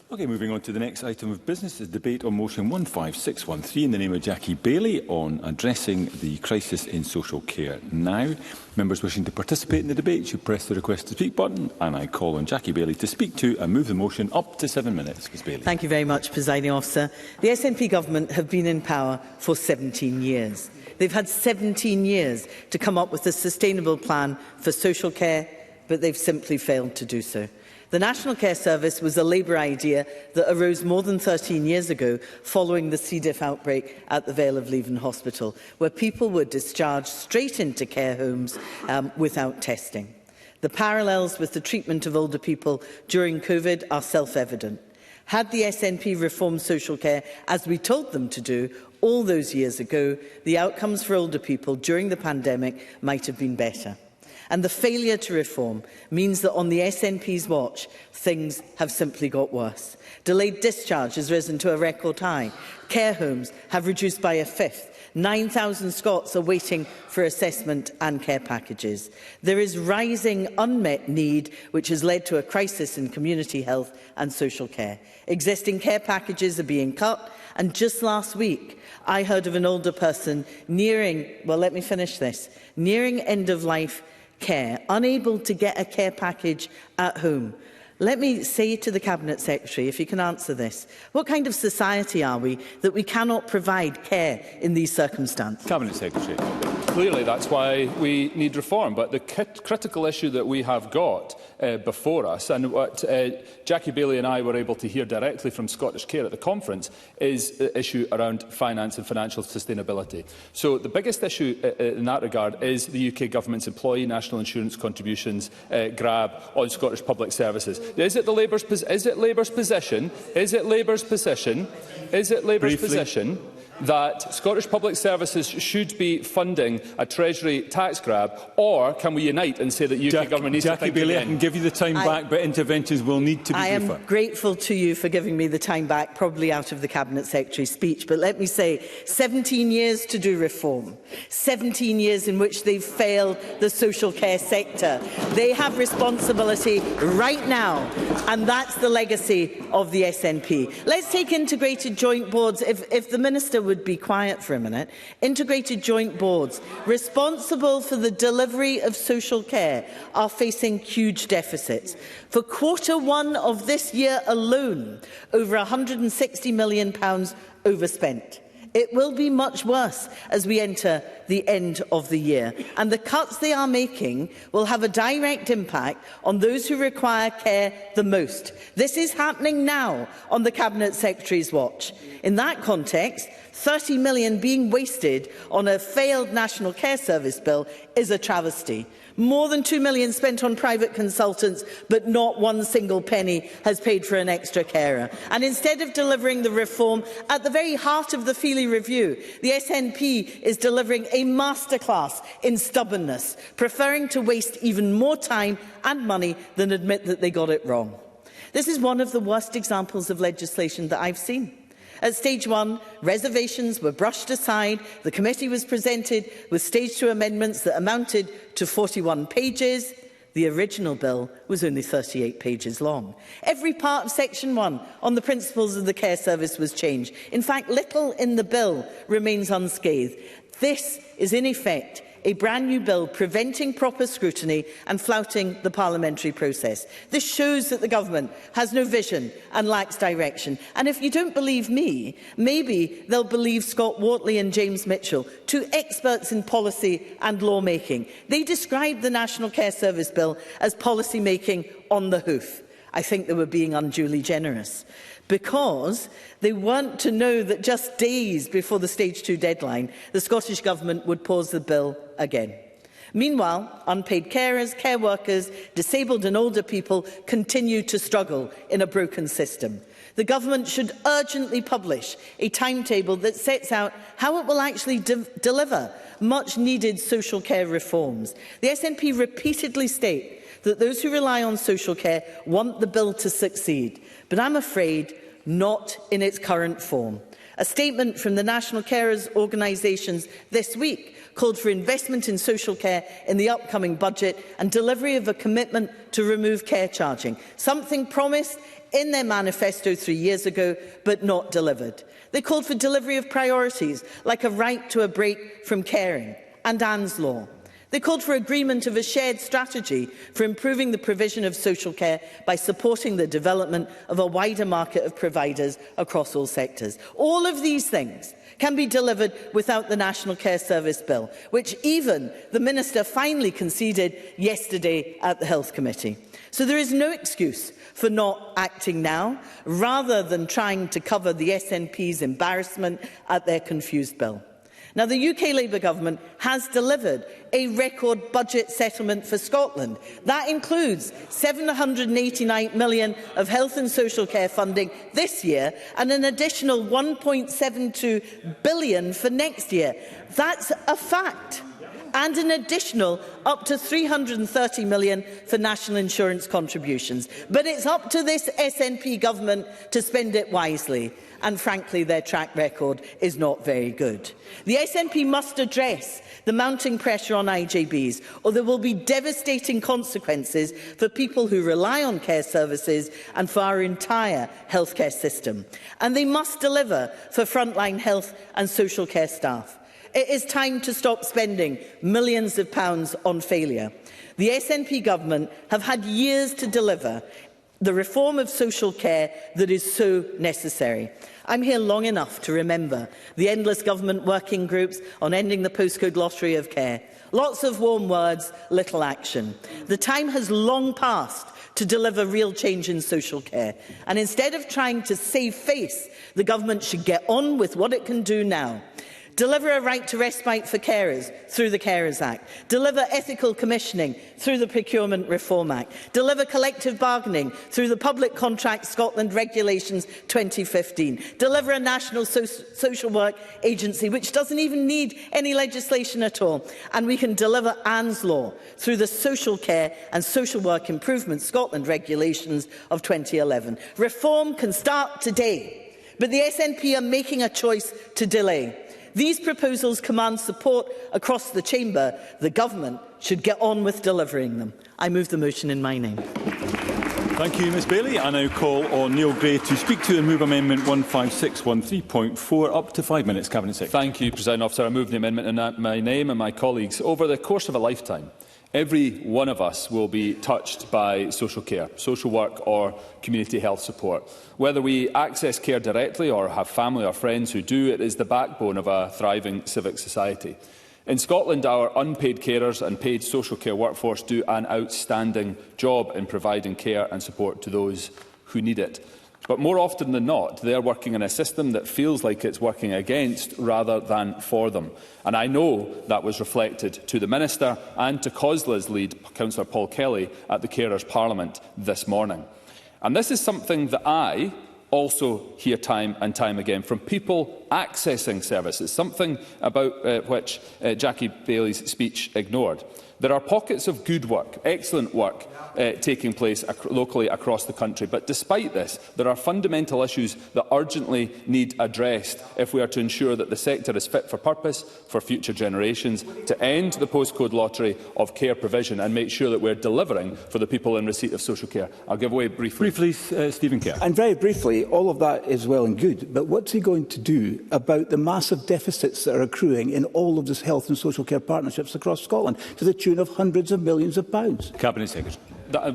Okay, moving on to the next item of business, is debate on motion 15613 in the name of Jackie Baillie on addressing the crisis in social care now. Members wishing to participate in the debate should press the request to speak button, and I call on Jackie Baillie to speak to and move the motion up to 7 minutes. Ms Baillie. Thank you very much, Presiding Officer. The SNP government have been in power for 17 years. They've had 17 years to come up with a sustainable plan for social care, but they've simply failed to do so. The National Care Service was a Labour idea that arose more than 13 years ago following the C. diff outbreak at the Vale of Leven Hospital, where people were discharged straight into care homes without testing. The parallels with the treatment of older people during COVID are self-evident. Had the SNP reformed social care as we told them to do all those years ago, the outcomes for older people during the pandemic might have been better. And the failure to reform means that on the SNP's watch, things have simply got worse. Delayed discharge has risen to a record high. Care homes have reduced by a fifth. 9,000 Scots are waiting for assessment and care packages. There is rising unmet need, which has led to a crisis in community health and social care. Existing care packages are being cut, and just last week, I heard of an older person nearing end-of-life care, unable to get a care package at home. Let me say to the Cabinet Secretary, if you can answer this, what kind of society are we that we cannot provide care in these circumstances? Cabinet Secretary. Clearly, that's why we need reform. But the critical issue that we have got before us, and what Jackie Baillie and I were able to hear directly from Scottish Care at the conference, is the issue around finance and financial sustainability. So the biggest issue in that regard is the UK Government's employee national insurance contributions grab on Scottish public services. Is it Labour's position that Scottish public services should be funding a Treasury tax grab, or can we unite and say that UK Government needs to think Jackie Baillie, again? I can give you the time back, but interventions will need to be briefer. I am grateful to you for giving me the time back, probably out of the Cabinet Secretary's speech. But let me say, 17 years to do reform, 17 years in which they've failed the social care sector. They have responsibility right now, and that's the legacy of the SNP. Let's take integrated joint boards. If the Minister would be quiet for a minute. Integrated joint boards responsible for the delivery of social care are facing huge deficits. For Q1 of this year alone, over £160 million overspent. It will be much worse as we enter the end of the year, and the cuts they are making will have a direct impact on those who require care the most. This is happening now on the Cabinet Secretary's watch. In that context, £30 million being wasted on a failed National Care Service bill is a travesty. More than £2 million spent on private consultants, but not one single penny has paid for an extra carer. And instead of delivering the reform at the very heart of the Feely Review, the SNP is delivering a masterclass in stubbornness, preferring to waste even more time and money than admit that they got it wrong. This is one of the worst examples of legislation that I've seen. At stage 1, reservations were brushed aside. The committee was presented with stage 2 amendments that amounted to 41 pages. The original bill was only 38 pages long. Every part of section 1 on the principles of the care service was changed. In fact, little in the bill remains unscathed. This is, in effect, a brand new bill preventing proper scrutiny and flouting the parliamentary process. This shows that the government has no vision and lacks direction. And if you don't believe me, maybe they'll believe Scott Wortley and James Mitchell, two experts in policy and lawmaking. They described the National Care Service Bill as policy making on the hoof. I think they were being unduly generous, because they weren't to know that just days before the Stage 2 deadline, the Scottish Government would pause the bill again. Meanwhile, unpaid carers, care workers, disabled and older people continue to struggle in a broken system. The Government should urgently publish a timetable that sets out how it will actually deliver much-needed social care reforms. The SNP repeatedly state that those who rely on social care want the bill to succeed, but I'm afraid not in its current form. A statement from the National Carers Organisations this week called for investment in social care in the upcoming budget and delivery of a commitment to remove care charging, something promised in their manifesto 3 years ago but not delivered. They called for delivery of priorities like a right to a break from caring and Anne's Law. They called for agreement of a shared strategy for improving the provision of social care by supporting the development of a wider market of providers across all sectors. All of these things can be delivered without the National Care Service Bill, which even the Minister finally conceded yesterday at the Health Committee. So there is no excuse for not acting now, rather than trying to cover the SNP's embarrassment at their confused bill. Now, the UK Labour Government has delivered a record budget settlement for Scotland. That includes £789 million of health and social care funding this year and an additional £1.72 billion for next year. That's a fact. And an additional up to £330 million for national insurance contributions. But it's up to this SNP government to spend it wisely. And frankly, their track record is not very good. The SNP must address the mounting pressure on IJBs, or there will be devastating consequences for people who rely on care services and for our entire healthcare system. And they must deliver for frontline health and social care staff. It is time to stop spending millions of pounds on failure. The SNP government have had years to deliver the reform of social care that is so necessary. I'm here long enough to remember the endless government working groups on ending the postcode lottery of care. Lots of warm words, little action. The time has long passed to deliver real change in social care. And instead of trying to save face, the government should get on with what it can do now. Deliver a right to respite for carers through the Carers Act. Deliver ethical commissioning through the Procurement Reform Act. Deliver collective bargaining through the Public Contract Scotland Regulations 2015. Deliver a national social work agency which doesn't even need any legislation at all. And we can deliver Anne's Law through the Social Care and Social Work Improvement Scotland Regulations of 2011. Reform can start today, but the SNP are making a choice to delay. These proposals command support across the chamber. The government should get on with delivering them. I move the motion in my name. Thank you, Ms Bailey. I now call on Neil Gray to speak to and move Amendment 15613.4. Up to 5 minutes, Cabinet Secretary. Thank you, President Officer. I move the amendment in my name and my colleagues. Over the course of a lifetime, every one of us will be touched by social care, social work or community health support. Whether we access care directly or have family or friends who do, it is the backbone of a thriving civic society. In Scotland, our unpaid carers and paid social care workforce do an outstanding job in providing care and support to those who need it. But more often than not, they are working in a system that feels like it's working against rather than for them. And I know that was reflected to the Minister and to COSLA's lead, Councillor Paul Kelly, at the Carers Parliament this morning. And this is something that I also hear time and time again from people accessing services, something about which Jackie Bailey's speech ignored. There are pockets of good work, excellent work, taking place locally across the country. But despite this, there are fundamental issues that urgently need addressed if we are to ensure that the sector is fit for purpose for future generations, to end the postcode lottery of care provision and make sure that we are delivering for the people in receipt of social care. I'll give away briefly. Stephen Kerr. And very briefly, all of that is well and good, but what's he going to do about the massive deficits that are accruing in all of this health and social care partnerships across Scotland, to the tune of hundreds of millions of pounds? Cabinet Secretary.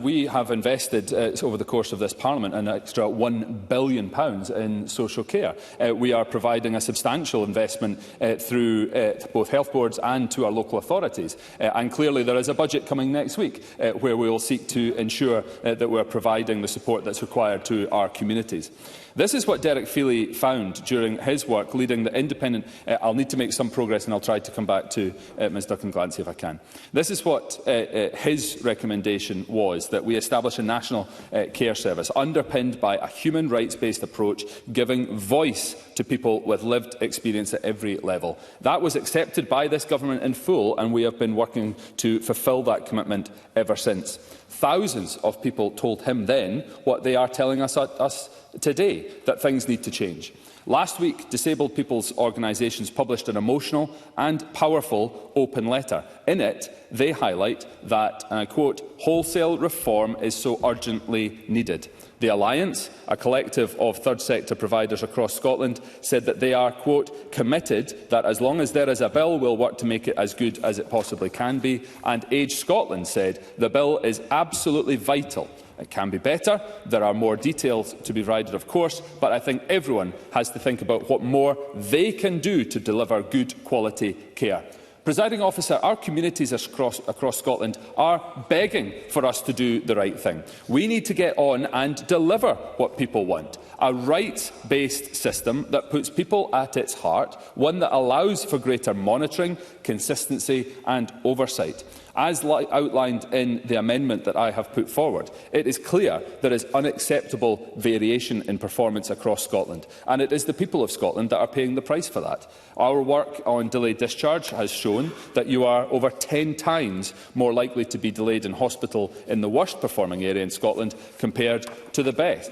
We have invested over the course of this Parliament an extra £1 billion in social care. We are providing a substantial investment through both health boards and to our local authorities. And clearly there is a budget coming next week where we will seek to ensure that we are providing the support that's required to our communities. This is what Derek Feely found during his work leading the independent... I'll need to make some progress and I'll try to come back to Ms Duncan-Glancy if I can. This is what his recommendation was, that we establish a national care service underpinned by a human rights-based approach, giving voice to people with lived experience at every level. That was accepted by this government in full, and we have been working to fulfil that commitment ever since. Thousands of people told him then what they are telling us today, that things need to change. Last week, disabled people's organisations published an emotional and powerful open letter. In it, they highlight that, and I quote, "wholesale reform is so urgently needed." The Alliance, a collective of third sector providers across Scotland, said that they are, quote, "committed that as long as there is a bill, we'll work to make it as good as it possibly can be." And Age Scotland said the bill is absolutely vital. It can be better. There are more details to be provided, of course, but I think everyone has to think about what more they can do to deliver good quality care. Presiding Officer, our communities across Scotland are begging for us to do the right thing. We need to get on and deliver what people want. A rights-based system that puts people at its heart, one that allows for greater monitoring, consistency and oversight. As outlined in the amendment that I have put forward, it is clear there is unacceptable variation in performance across Scotland, and it is the people of Scotland that are paying the price for that. Our work on delayed discharge has shown that you are over 10 times more likely to be delayed in hospital in the worst performing area in Scotland compared to the best.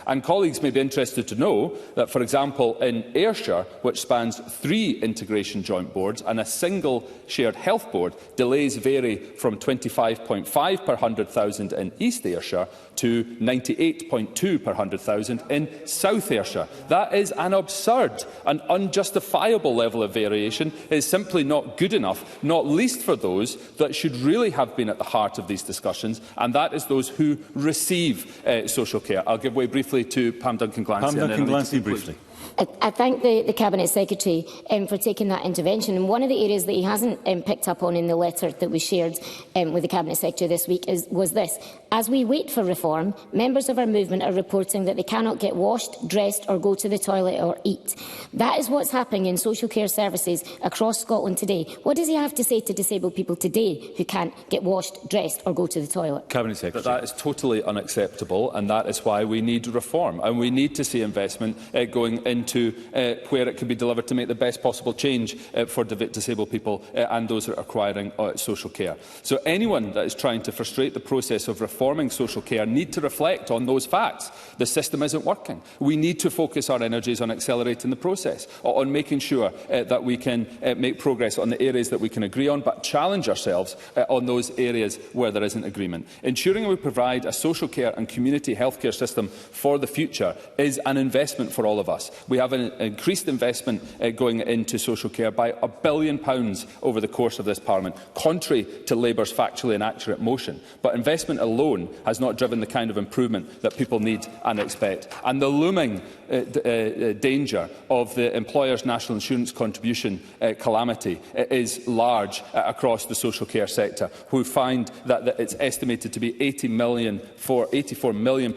And colleagues may be interested to know that, for example, in Ayrshire, which spans 3 integration joint boards and a single shared health board, delays vary from 25.5 per 100,000 in East Ayrshire to 98.2 per 100,000 in South Ayrshire. That is an absurd and unjustifiable level of variation. It is simply not good enough, not least for those that should really have been at the heart of these discussions, and that is those who receive social care. I'll give way briefly to Pam Duncan-Glancy. Pam Duncan-Glancy, briefly. I thank the Cabinet Secretary for taking that intervention. And one of the areas that he hasn't picked up on in the letter that we shared with the Cabinet Secretary this week was this. As we wait for reform, members of our movement are reporting that they cannot get washed, dressed or go to the toilet or eat. That is what's happening in social care services across Scotland today. What does he have to say to disabled people today who can't get washed, dressed or go to the toilet? Cabinet Secretary. That is totally unacceptable, and that is why we need reform. And we need to see investment going into where it can be delivered to make the best possible change for disabled people and those that are acquiring social care. So anyone that is trying to frustrate the process of reforming social care need to reflect on those facts. The system isn't working. We need to focus our energies on accelerating the process, on making sure that we can make progress on the areas that we can agree on, but challenge ourselves on those areas where there isn't agreement. Ensuring we provide a social care and community healthcare system for the future is an investment for all of us. We have an increased investment going into social care by £1 billion over the course of this Parliament, contrary to Labour's factually inaccurate motion. But investment alone has not driven the kind of improvement that people need and expect. And the looming danger of the employer's national insurance contribution calamity is large across the social care sector, who find that it's estimated to be £84 million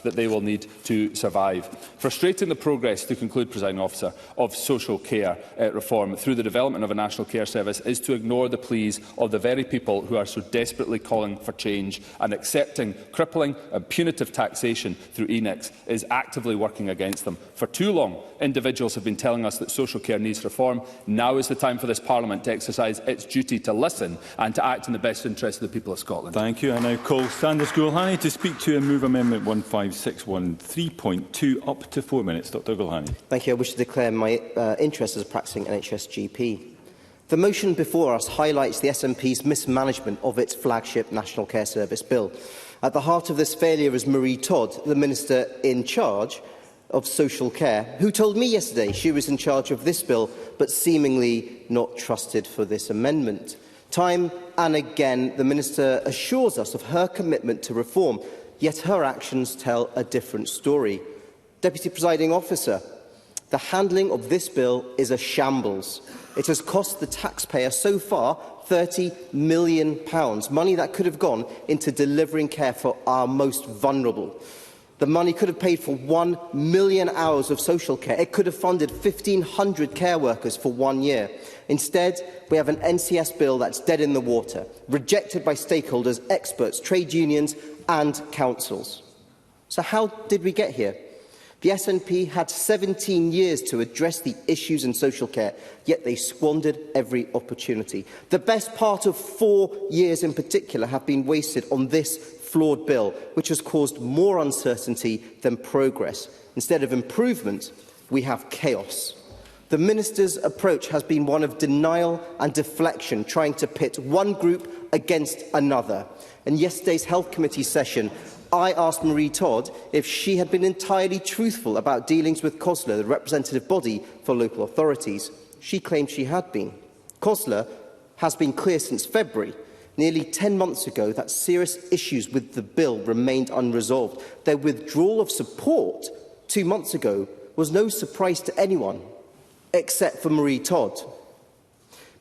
that they will need to survive. Frustrating the progress, to conclude, Presiding Officer, of social care reform through the development of a national care service is to ignore the pleas of the very people who are so desperately calling for change, and accepting crippling and punitive taxation through ENICs is actively working against them. For too long, individuals have been telling us that social care needs reform. Now is the time for this Parliament to exercise its duty to listen and to act in the best interest of the people of Scotland. Thank you. I now call Sanders Gulhani to speak to and move Amendment 15613.2. Up to 4 minutes. Dr Gulhani. Thank you. I wish to declare my interest as a practising NHS GP. The motion before us highlights the SNP's mismanagement of its flagship National Care Service Bill. At the heart of this failure is Marie Todd, the Minister in charge of social care, who told me yesterday she was in charge of this bill, but seemingly not trusted for this amendment. Time and again, the Minister assures us of her commitment to reform, yet her actions tell a different story. Deputy Presiding Officer, the handling of this bill is a shambles. It has cost the taxpayer so far £30 million, money that could have gone into delivering care for our most vulnerable. The money could have paid for 1 million hours of social care. It could have funded 1,500 care workers for 1 year. Instead, we have an NCS bill that's dead in the water, rejected by stakeholders, experts, trade unions and councils. So how did we get here? The SNP had 17 years to address the issues in social care, yet they squandered every opportunity. The best part of 4 years in particular have been wasted on this flawed bill, which has caused more uncertainty than progress. Instead of improvement, we have chaos. The Minister's approach has been one of denial and deflection, trying to pit one group against another. In yesterday's Health Committee session, I asked Marie Todd if she had been entirely truthful about dealings with COSLA, the representative body for local authorities. She claimed she had been. COSLA has been clear since February, nearly 10 months ago, that serious issues with the bill remained unresolved. Their withdrawal of support 2 months ago was no surprise to anyone, except for Marie Todd.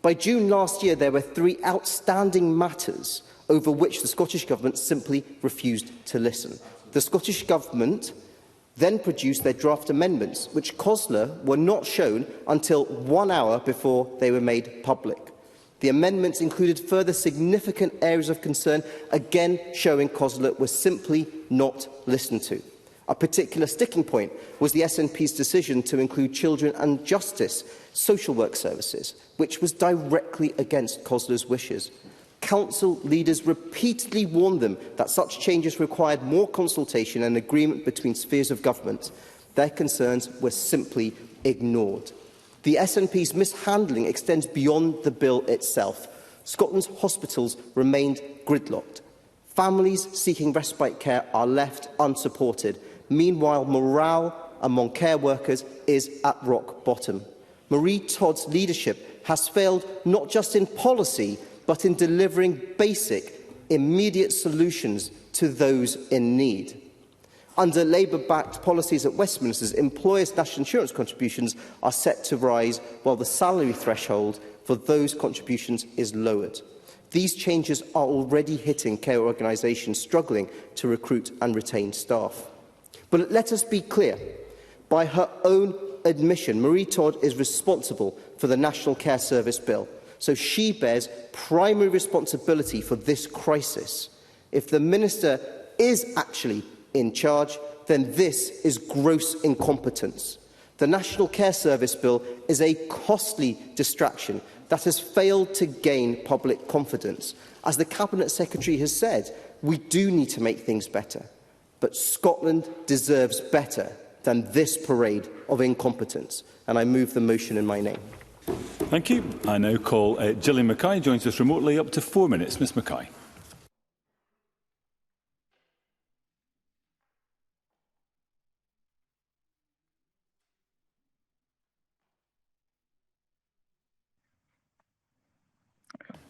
By June last year, there were 3 outstanding matters over which the Scottish Government simply refused to listen. The Scottish Government then produced their draft amendments, which COSLA were not shown until 1 hour before they were made public. The amendments included further significant areas of concern, again showing COSLA was simply not listened to. A particular sticking point was the SNP's decision to include children and justice social work services, which was directly against COSLA's wishes. Council leaders repeatedly warned them that such changes required more consultation and agreement between spheres of government. Their concerns were simply ignored. The SNP's mishandling extends beyond the bill itself. Scotland's hospitals remained gridlocked. Families seeking respite care are left unsupported. Meanwhile, morale among care workers is at rock bottom. Marie Todd's leadership has failed not just in policy, but in delivering basic, immediate solutions to those in need. Under Labour-backed policies at Westminster, employers' national insurance contributions are set to rise, while the salary threshold for those contributions is lowered. These changes are already hitting care organisations struggling to recruit and retain staff. But let us be clear. By her own admission, Marie Todd is responsible for the National Care Service Bill, so she bears primary responsibility for this crisis. If the Minister is actually in charge, then this is gross incompetence. The National Care Service Bill is a costly distraction that has failed to gain public confidence. As the Cabinet Secretary has said, we do need to make things better. But Scotland deserves better than this parade of incompetence. And I move the motion in my name. Thank you. I now call Gillian Mackay, joins us remotely, up to 4 minutes. Ms Mackay.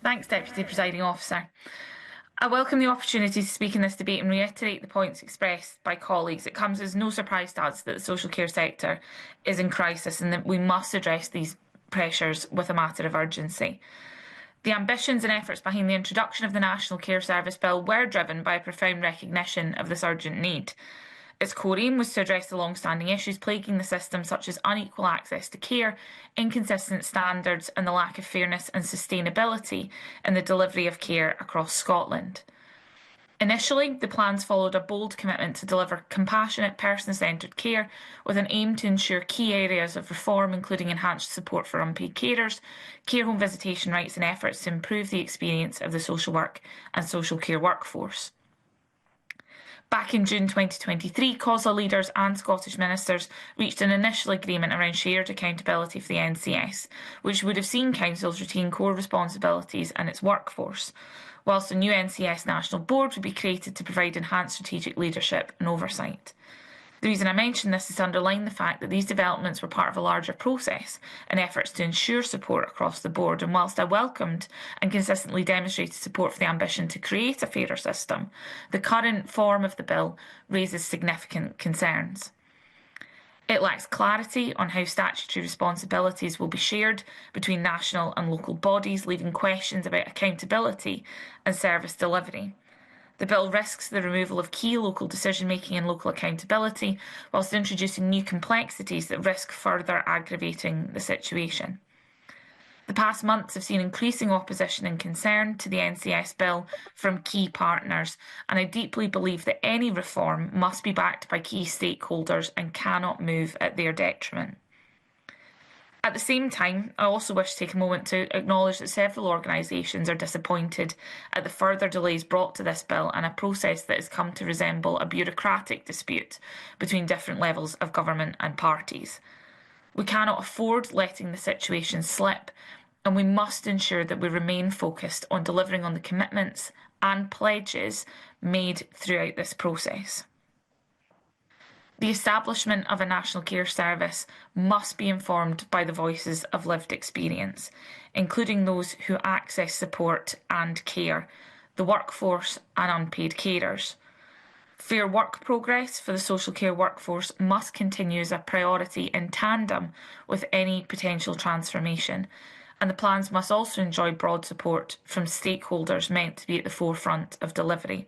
Thanks, Deputy Presiding Officer. I welcome the opportunity to speak in this debate and reiterate the points expressed by colleagues. It comes as no surprise to us that the social care sector is in crisis and that we must address these pressures with a matter of urgency. The ambitions and efforts behind the introduction of the National Care Service Bill were driven by a profound recognition of this urgent need. Its core aim was to address the long-standing issues plaguing the system, such as unequal access to care, inconsistent standards and the lack of fairness and sustainability in the delivery of care across Scotland. Initially, the plans followed a bold commitment to deliver compassionate, person-centred care with an aim to ensure key areas of reform, including enhanced support for unpaid carers, care home visitation rights and efforts to improve the experience of the social work and social care workforce. Back in June 2023, COSLA leaders and Scottish ministers reached an initial agreement around shared accountability for the NCS, which would have seen councils retain core responsibilities and its workforce, whilst a new NCS National Board would be created to provide enhanced strategic leadership and oversight. The reason I mention this is to underline the fact that these developments were part of a larger process and efforts to ensure support across the board, and whilst I welcomed and consistently demonstrated support for the ambition to create a fairer system, the current form of the bill raises significant concerns. It lacks clarity on how statutory responsibilities will be shared between national and local bodies, leaving questions about accountability and service delivery. The bill risks the removal of key local decision-making and local accountability, whilst introducing new complexities that risk further aggravating the situation. The past months have seen increasing opposition and concern to the NCS bill from key partners, and I deeply believe that any reform must be backed by key stakeholders and cannot move at their detriment. At the same time, I also wish to take a moment to acknowledge that several organisations are disappointed at the further delays brought to this bill and a process that has come to resemble a bureaucratic dispute between different levels of government and parties. We cannot afford letting the situation slip, and we must ensure that we remain focused on delivering on the commitments and pledges made throughout this process. The establishment of a national care service must be informed by the voices of lived experience, including those who access support and care, the workforce and unpaid carers. Fair work progress for the social care workforce must continue as a priority in tandem with any potential transformation, and the plans must also enjoy broad support from stakeholders meant to be at the forefront of delivery.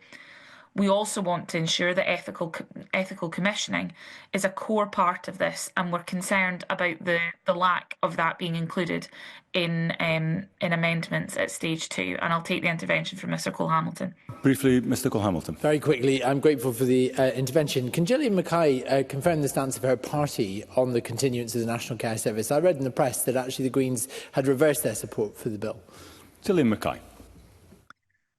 We also want to ensure that ethical commissioning is a core part of this, and we're concerned about the lack of that being included in amendments at stage 2. And I'll take the intervention from Mr Cole-Hamilton. Briefly, Mr Cole-Hamilton. Very quickly, I'm grateful for the intervention. Can Gillian Mackay confirm the stance of her party on the continuance of the National Care Service? I read in the press that actually the Greens had reversed their support for the bill. Gillian Mackay.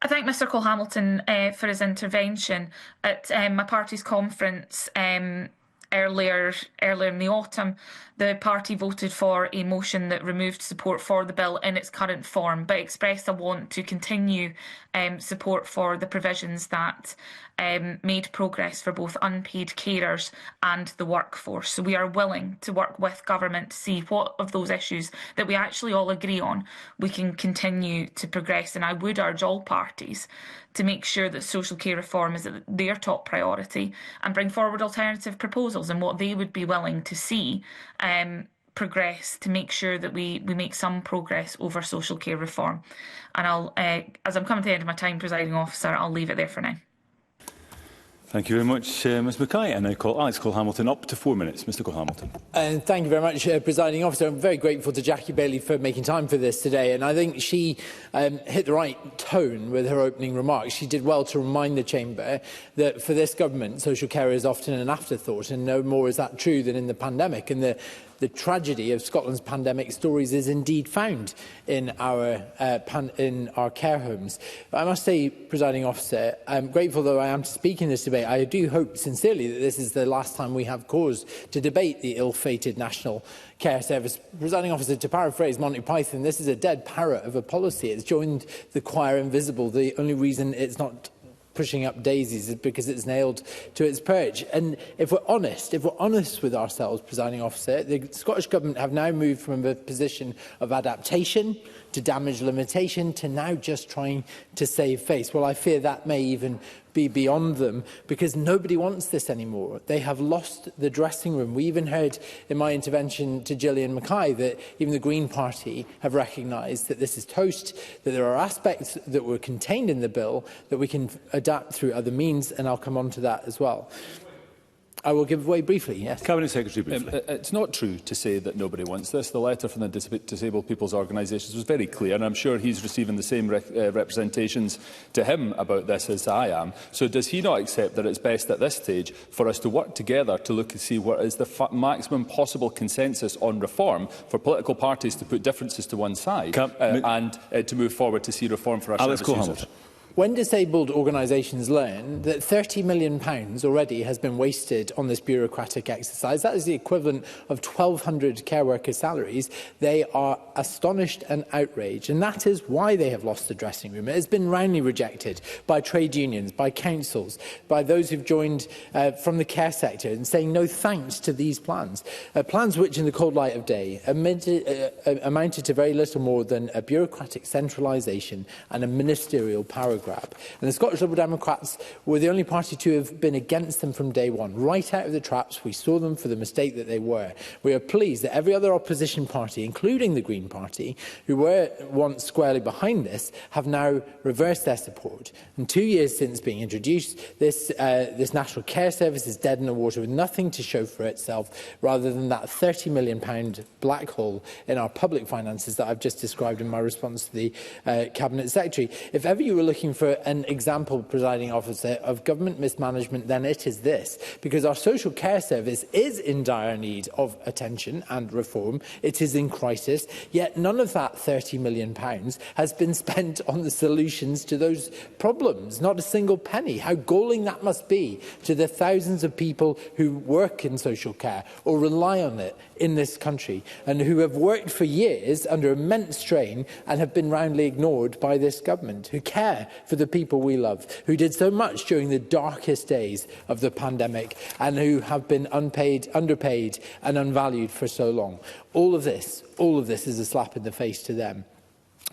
I thank Mr Cole-Hamilton for his intervention. At my party's conference earlier in the autumn, the party voted for a motion that removed support for the bill in its current form, but expressed a want to continue support for the provisions that made progress for both unpaid carers and the workforce. So we are willing to work with government to see what of those issues that we actually all agree on we can continue to progress. And I would urge all parties to make sure that social care reform is their top priority and bring forward alternative proposals and what they would be willing to see progress to make sure that we make some progress over social care reform. And I'll, as I'm coming to the end of my time, Presiding Officer, I'll leave it there for now. Thank you very much, Ms Mackay. And I call Alex Cole-Hamilton up to 4 minutes. Mr Cole-Hamilton. Thank you very much, Presiding Officer. I'm very grateful to Jackie Bailey for making time for this today. And I think she hit the right tone with her opening remarks. She did well to remind the Chamber that for this government, social care is often an afterthought. And no more is that true than in the pandemic. And the tragedy of Scotland's pandemic stories is indeed found in our care homes. But I must say, Presiding Officer, I'm grateful though I am to speak in this debate. I do hope sincerely that this is the last time we have cause to debate the ill-fated National Care Service. Presiding Officer, to paraphrase Monty Python, this is a dead parrot of a policy. It's joined the choir invisible. The only reason it's not pushing up daisies is because it's nailed to its perch. And if we're honest with ourselves, Presiding Officer, the Scottish Government have now moved from a position of adaptation to damage limitation to now just trying to save face. Well, I fear that may even be beyond them, because nobody wants this anymore. They have lost the dressing room. We even heard in my intervention to Gillian Mackay that even the Green Party have recognised that this is toast, that there are aspects that were contained in the bill that we can adapt through other means, and I'll come on to that as well. I will give way briefly, yes. Cabinet Secretary, briefly. It's not true to say that nobody wants this. The letter from the Disabled People's Organisations was very clear, and I'm sure he's receiving the same representations to him about this as I am. So does he not accept that it's best at this stage for us to work together to look and see what is the maximum possible consensus on reform for political parties to put differences to one side and to move forward to see reform for our service users? When disabled organisations learn that £30 million already has been wasted on this bureaucratic exercise, that is the equivalent of 1,200 care workers' salaries, they are astonished and outraged. And that is why they have lost the dressing room. It has been roundly rejected by trade unions, by councils, by those who've joined from the care sector and saying no thanks to these plans. Plans which, in the cold light of day, amounted to very little more than a bureaucratic centralisation and a ministerial power grab. And the Scottish Liberal Democrats were the only party to have been against them from day one. Right out of the traps, we saw them for the mistake that they were. We are pleased that every other opposition party, including the Green Party, who were once squarely behind this, have now reversed their support. And 2 years since being introduced, this National Care Service is dead in the water with nothing to show for itself, rather than that £30 million black hole in our public finances that I've just described in my response to the Cabinet Secretary. If ever you were looking looking for an example, presiding officer, of government mismanagement, then it is this, because our social care service is in dire need of attention and reform. It is in crisis, yet none of that £30 million has been spent on the solutions to those problems. Not a single penny. How galling that must be to the thousands of people who work in social care or rely on it in this country, and who have worked for years under immense strain and have been roundly ignored by this government, who care for the people we love, who did so much during the darkest days of the pandemic, and who have been unpaid, underpaid and unvalued for so long. All of this is a slap in the face to them.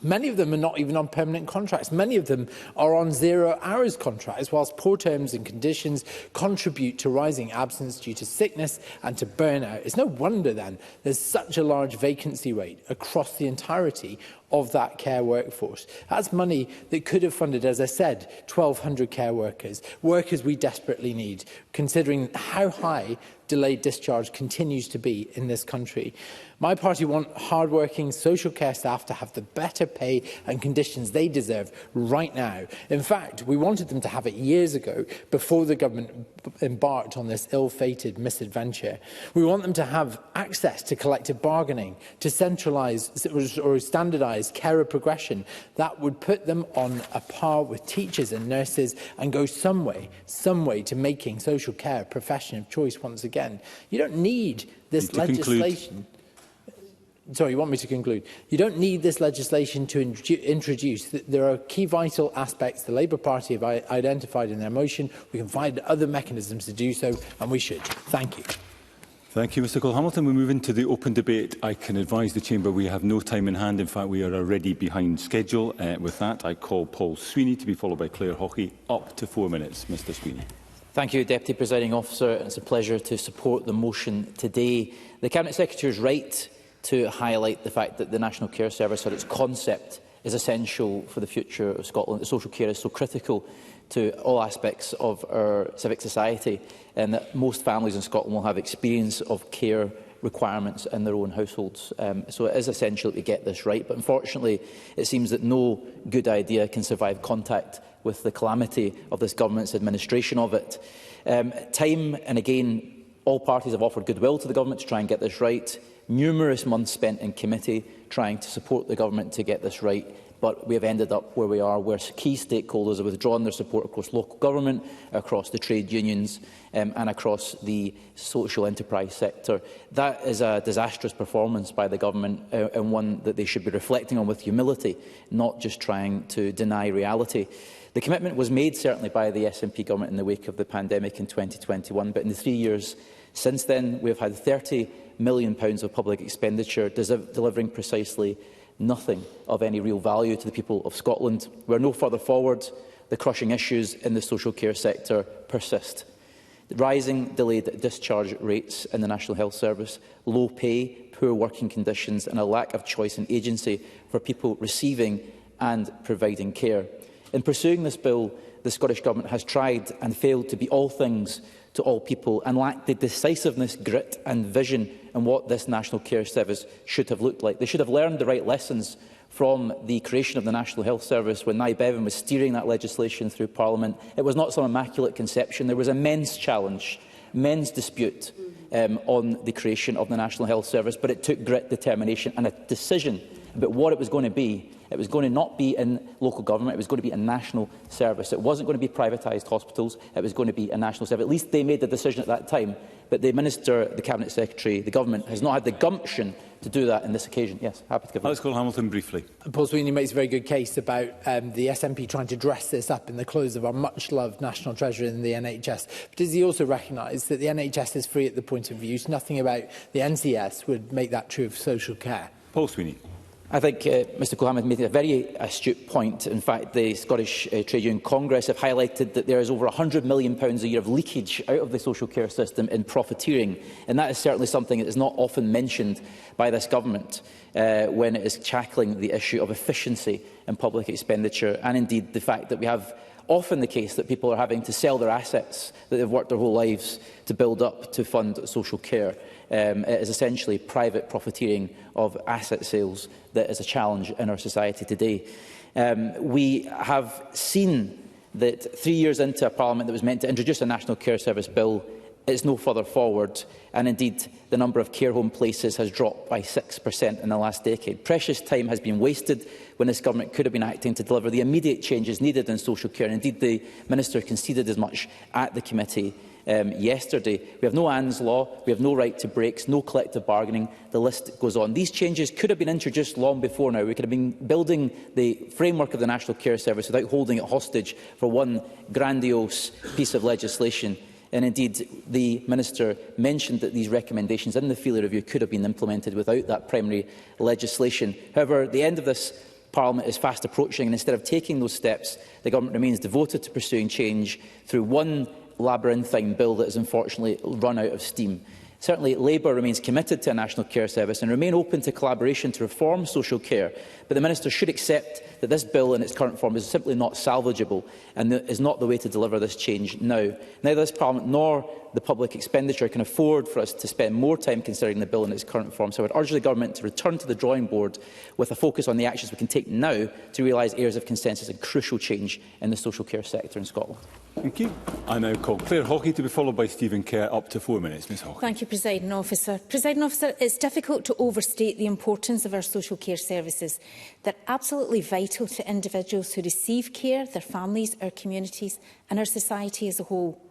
Many of them are not even on permanent contracts. Many of them are on 0 hours contracts, whilst poor terms and conditions contribute to rising absence due to sickness and to burnout. It's no wonder then there's such a large vacancy rate across the entirety of that care workforce. That's money that could have funded, as I said, 1,200 care workers we desperately need, considering how high delayed discharge continues to be in this country. My party want hard-working social care staff to have the better pay and conditions they deserve right now. In fact, we wanted them to have it years ago, before the government embarked on this ill-fated misadventure. We want them to have access to collective bargaining, to centralise or standardise carer progression. That would put them on a par with teachers and nurses and go some way to making social care a profession of choice once again. You don't need this legislation. Sorry, you want me to conclude? You don't need this legislation to introduce. There are key vital aspects the Labour Party have identified in their motion. We can find other mechanisms to do so, and we should. Thank you. Thank you, Mr Cole-Hamilton. We move into the open debate. I can advise the Chamber we have no time in hand. In fact, we are already behind schedule. With that, I call Paul Sweeney to be followed by Claire Hockey. Up to 4 minutes. Mr Sweeney. Thank you, Deputy Presiding Officer. It's a pleasure to support the motion today. The Cabinet Secretary is right to highlight the fact that the National Care Service or its concept is essential for the future of Scotland. The social care is so critical to all aspects of our civic society, and that most families in Scotland will have experience of care requirements in their own households. So it is essential that we get this right. But unfortunately, it seems that no good idea can survive contact with the calamity of this government's administration of it. Time and again, all parties have offered goodwill to the government to try and get this right. Numerous months spent in committee trying to support the government to get this right, but we have ended up where we are, where key stakeholders have withdrawn their support across local government, across the trade unions and across the social enterprise sector. That is a disastrous performance by the government, and one that they should be reflecting on with humility, not just trying to deny reality. The commitment was made certainly by the SNP government in the wake of the pandemic in 2021, but in the 3 years since then we have had £30 million of public expenditure, delivering precisely nothing of any real value to the people of Scotland. We are no further forward. The crushing issues in the social care sector persist. The rising delayed discharge rates in the National Health Service, low pay, poor working conditions and a lack of choice and agency for people receiving and providing care. In pursuing this bill, the Scottish Government has tried and failed to be all things to all people, and lacked the decisiveness, grit and vision in what this National Care Service should have looked like. They should have learned the right lessons from the creation of the National Health Service when Nye Bevan was steering that legislation through Parliament. It was not some immaculate conception. There was immense challenge, immense dispute on the creation of the National Health Service, but it took grit, determination and a decision about what it was going to be. It was going to not be in local government, it was going to be a national service. It wasn't going to be privatised hospitals, it was going to be a national service. At least they made the decision at that time, but the Minister, the Cabinet Secretary, the Government has not had the gumption to do that on this occasion. Yes, happy to give Alex Cole-Hamilton briefly. Paul Sweeney makes a very good case about the SNP trying to dress this up in the clothes of our much-loved national treasure in the NHS. But does he also recognise that the NHS is free at the point of use? Nothing about the NCS would make that true of social care. Paul Sweeney. I think Mr Cole-Hamilton made a very astute point. In fact, the Scottish Trade Union Congress have highlighted that there is over £100 million a year of leakage out of the social care system in profiteering, and that is certainly something that is not often mentioned by this government when it is tackling the issue of efficiency in public expenditure, and indeed the fact that we have often the case that people are having to sell their assets that they've worked their whole lives to build up to fund social care. It is essentially private profiteering of asset sales that is a challenge in our society today. We have seen that 3 years into a parliament that was meant to introduce a national care service bill, it's no further forward, and indeed the number of care home places has dropped by 6% in the last decade. Precious time has been wasted when this government could have been acting to deliver the immediate changes needed in social care. And indeed, the Minister conceded as much at the committee yesterday. We have no ANS law, we have no right to breaks, no collective bargaining, the list goes on. These changes could have been introduced long before now. We could have been building the framework of the National Care Service without holding it hostage for one grandiose piece of legislation. And indeed, the Minister mentioned that these recommendations in the Feely Review could have been implemented without that primary legislation. However, the end of this Parliament is fast approaching, and instead of taking those steps, the Government remains devoted to pursuing change through one labyrinthine bill that has unfortunately run out of steam. Certainly, Labour remains committed to a national care service and remain open to collaboration to reform social care, but the Minister should accept that this bill in its current form is simply not salvageable and is not the way to deliver this change now. Neither this Parliament nor the public expenditure can afford for us to spend more time considering the bill in its current form. So I would urge the Government to return to the drawing board with a focus on the actions we can take now to realise areas of consensus and crucial change in the social care sector in Scotland. Thank you. I now call Claire Hockey to be followed by Stephen Kerr. Up to 4 minutes. Ms Hockey. Thank you, Presiding Officer. Presiding Officer, it's difficult to overstate the importance of our social care services. They're absolutely vital to individuals who receive care, their families, our communities and our society as a whole.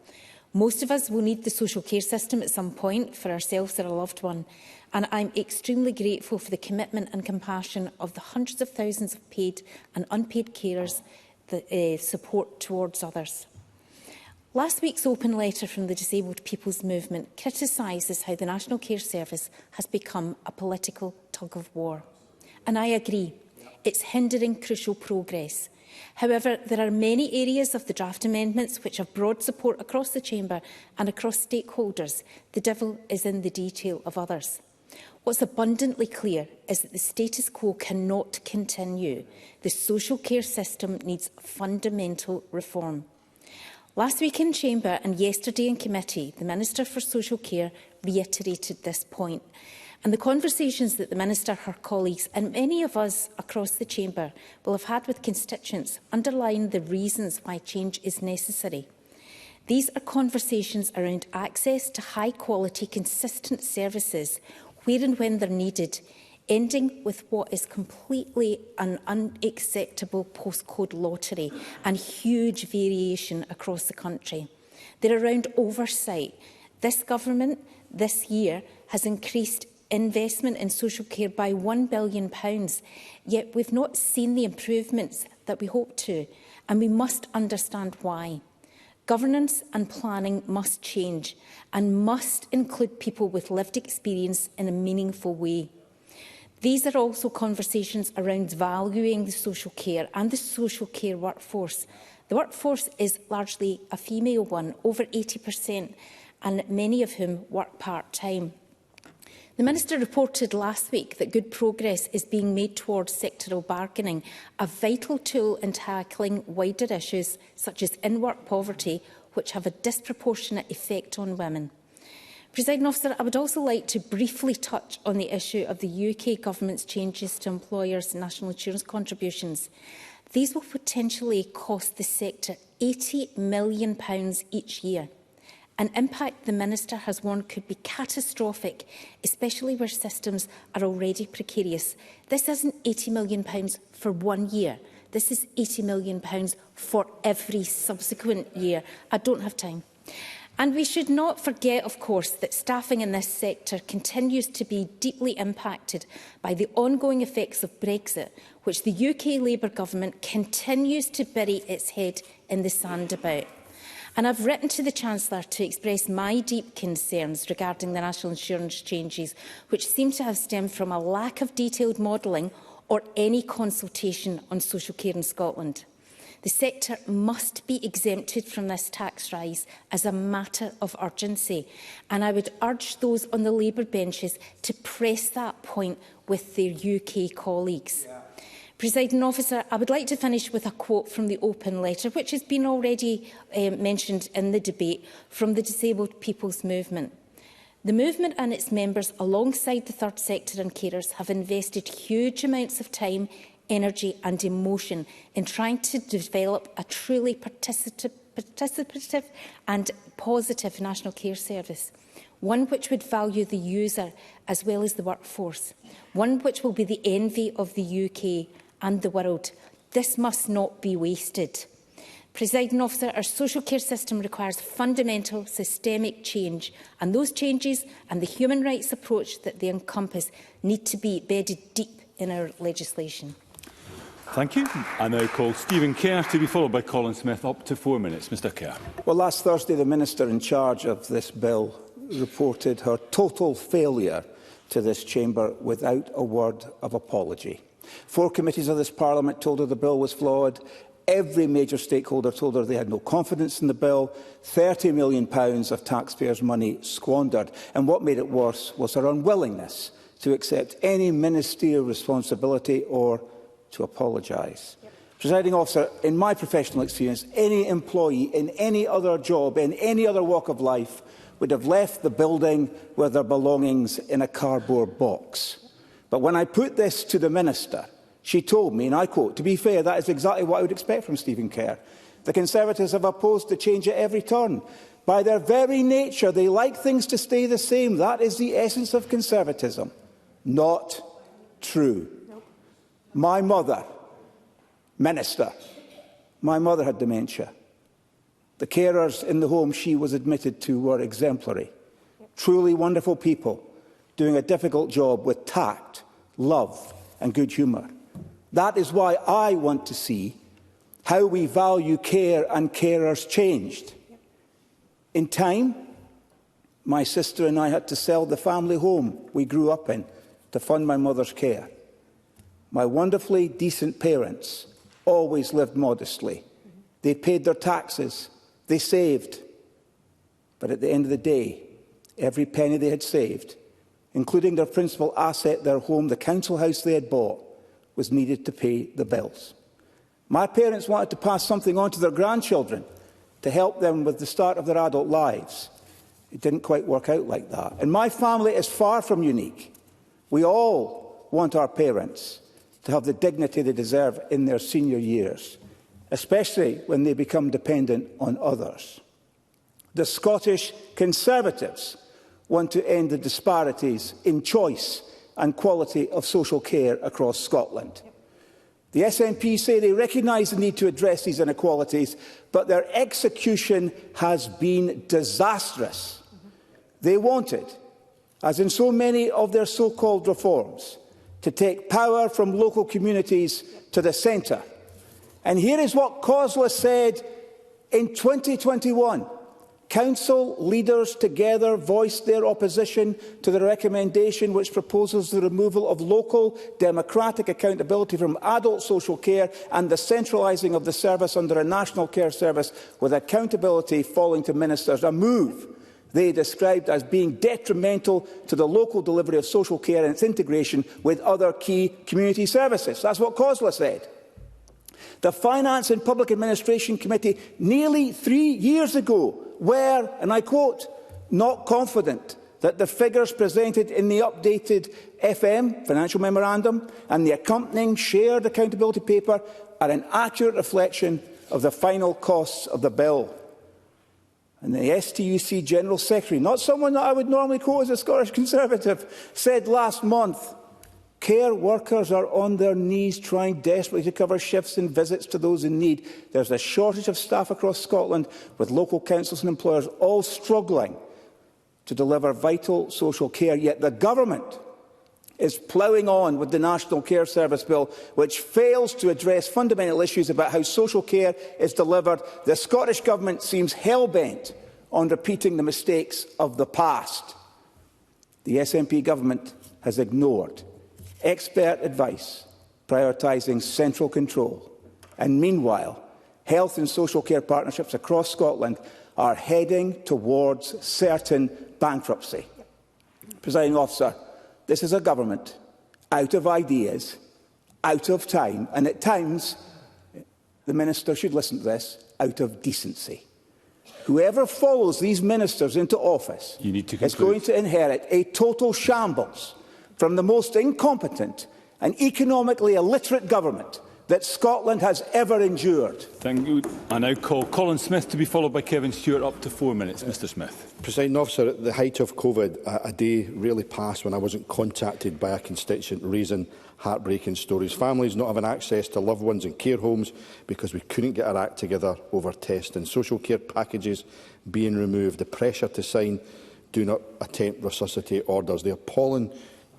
Most of us will need the social care system at some point for ourselves or a loved one, and I'm extremely grateful for the commitment and compassion of the hundreds of thousands of paid and unpaid carers that support towards others. Last week's open letter from the Disabled People's Movement criticises how the National Care Service has become a political tug-of-war. And I agree, it's hindering crucial progress. However, there are many areas of the draft amendments which have broad support across the Chamber and across stakeholders. The devil is in the detail of others. What's abundantly clear is that the status quo cannot continue. The social care system needs fundamental reform. Last week in Chamber and yesterday in committee, the Minister for Social Care reiterated this point. And the conversations that the Minister, her colleagues and many of us across the Chamber will have had with constituents underline the reasons why change is necessary. These are conversations around access to high-quality, consistent services where and when they're needed, ending with what is completely an unacceptable postcode lottery and huge variation across the country. They're around oversight. This government this year has increased investment in social care by £1 billion, yet we've not seen the improvements that we hope to, and we must understand why. Governance and planning must change and must include people with lived experience in a meaningful way. These are also conversations around valuing the social care and the social care workforce. The workforce is largely a female one, over 80%, and many of whom work part-time. The Minister reported last week that good progress is being made towards sectoral bargaining, a vital tool in tackling wider issues such as in-work poverty, which have a disproportionate effect on women. Presiding Officer, I would also like to briefly touch on the issue of the UK Government's changes to employers' national insurance contributions. These will potentially cost the sector £80 million each year. An impact the Minister has warned could be catastrophic, especially where systems are already precarious. This isn't £80 million for 1 year. This is £80 million for every subsequent year. I don't have time. And we should not forget, of course, that staffing in this sector continues to be deeply impacted by the ongoing effects of Brexit, which the UK Labour Government continues to bury its head in the sand about. And I've written to the Chancellor to express my deep concerns regarding the national insurance changes, which seem to have stemmed from a lack of detailed modelling or any consultation on social care in Scotland. The sector must be exempted from this tax rise as a matter of urgency, and I would urge those on the Labour benches to press that point with their UK colleagues. Presiding Officer, I would like to finish with a quote from the open letter, which has been already mentioned in the debate, from the Disabled People's Movement. The movement and its members, alongside the third sector and carers, have invested huge amounts of time, energy and emotion in trying to develop a truly participative and positive national care service, one which would value the user as well as the workforce, one which will be the envy of the UK and the world. This must not be wasted. Presiding Officer, our social care system requires fundamental systemic change, and those changes and the human rights approach that they encompass need to be bedded deep in our legislation. Thank you. I now call Stephen Kerr to be followed by Colin Smith. Up to 4 minutes. Mr Kerr. Well, last Thursday, the Minister in charge of this bill reported her total failure to this chamber without a word of apology. 4 committees of this Parliament told her the bill was flawed. Every major stakeholder told her they had no confidence in the bill. £30 million of taxpayers' money squandered. And what made it worse was her unwillingness to accept any ministerial responsibility or to apologise. Presiding Officer, in my professional experience, any employee in any other job, in any other walk of life, would have left the building with their belongings in a cardboard box. But when I put this to the Minister, she told me, and I quote, "To be fair, that is exactly what I would expect from Stephen Kerr. The Conservatives have opposed the change at every turn. By their very nature, they like things to stay the same. That is the essence of Conservatism." Not true. My mother, Minister, my mother had dementia. The carers in the home she was admitted to were exemplary. Truly wonderful people, doing a difficult job with tact, love and good humour. That is why I want to see how we value care and carers changed. In time, my sister and I had to sell the family home we grew up in to fund my mother's care. My wonderfully decent parents always lived modestly. They paid their taxes, they saved. But at the end of the day, every penny they had saved, including their principal asset, their home, the council house they had bought, was needed to pay the bills. My parents wanted to pass something on to their grandchildren to help them with the start of their adult lives. It didn't quite work out like that. And my family is far from unique. We all want our parents to have the dignity they deserve in their senior years, especially when they become dependent on others. The Scottish Conservatives want to end the disparities in choice and quality of social care across Scotland. The SNP say they recognise the need to address these inequalities, but their execution has been disastrous. They wanted, as in so many of their so-called reforms, to take power from local communities to the centre. And here is what COSLA said in 2021. Council leaders together voiced their opposition to the recommendation which proposes the removal of local democratic accountability from adult social care and the centralising of the service under a national care service with accountability falling to ministers, a move they described as being detrimental to the local delivery of social care and its integration with other key community services. That's what COSLA said. The Finance and Public Administration Committee nearly 3 years ago were, and I quote, not confident that the figures presented in the updated FM, Financial Memorandum, and the accompanying shared accountability paper are an accurate reflection of the final costs of the bill. And the STUC General Secretary, not someone that I would normally quote as a Scottish Conservative, said last month, care workers are on their knees trying desperately to cover shifts and visits to those in need. There's a shortage of staff across Scotland, with local councils and employers all struggling to deliver vital social care. Yet the government is ploughing on with the National Care Service Bill, which fails to address fundamental issues about how social care is delivered. The Scottish Government seems hell-bent on repeating the mistakes of the past. The SNP Government has ignored expert advice, prioritising central control. And meanwhile, health and social care partnerships across Scotland are heading towards certain bankruptcy. Presiding Officer, this is a government out of ideas, out of time, and at times, the Minister should listen to this, out of decency. Whoever follows these ministers into office is going to inherit a total shambles from the most incompetent an economically illiterate government that Scotland has ever endured. Thank you. I now call Colin Smith to be followed by Kevin Stewart. Up to 4 minutes. Mr Smith. Presiding Officer, at the height of COVID, a day really passed when I wasn't contacted by a constituent raising heartbreaking stories. Families not having access to loved ones in care homes because we couldn't get our act together over testing. Social care packages being removed. The pressure to sign do not attempt resuscitate orders. The appalling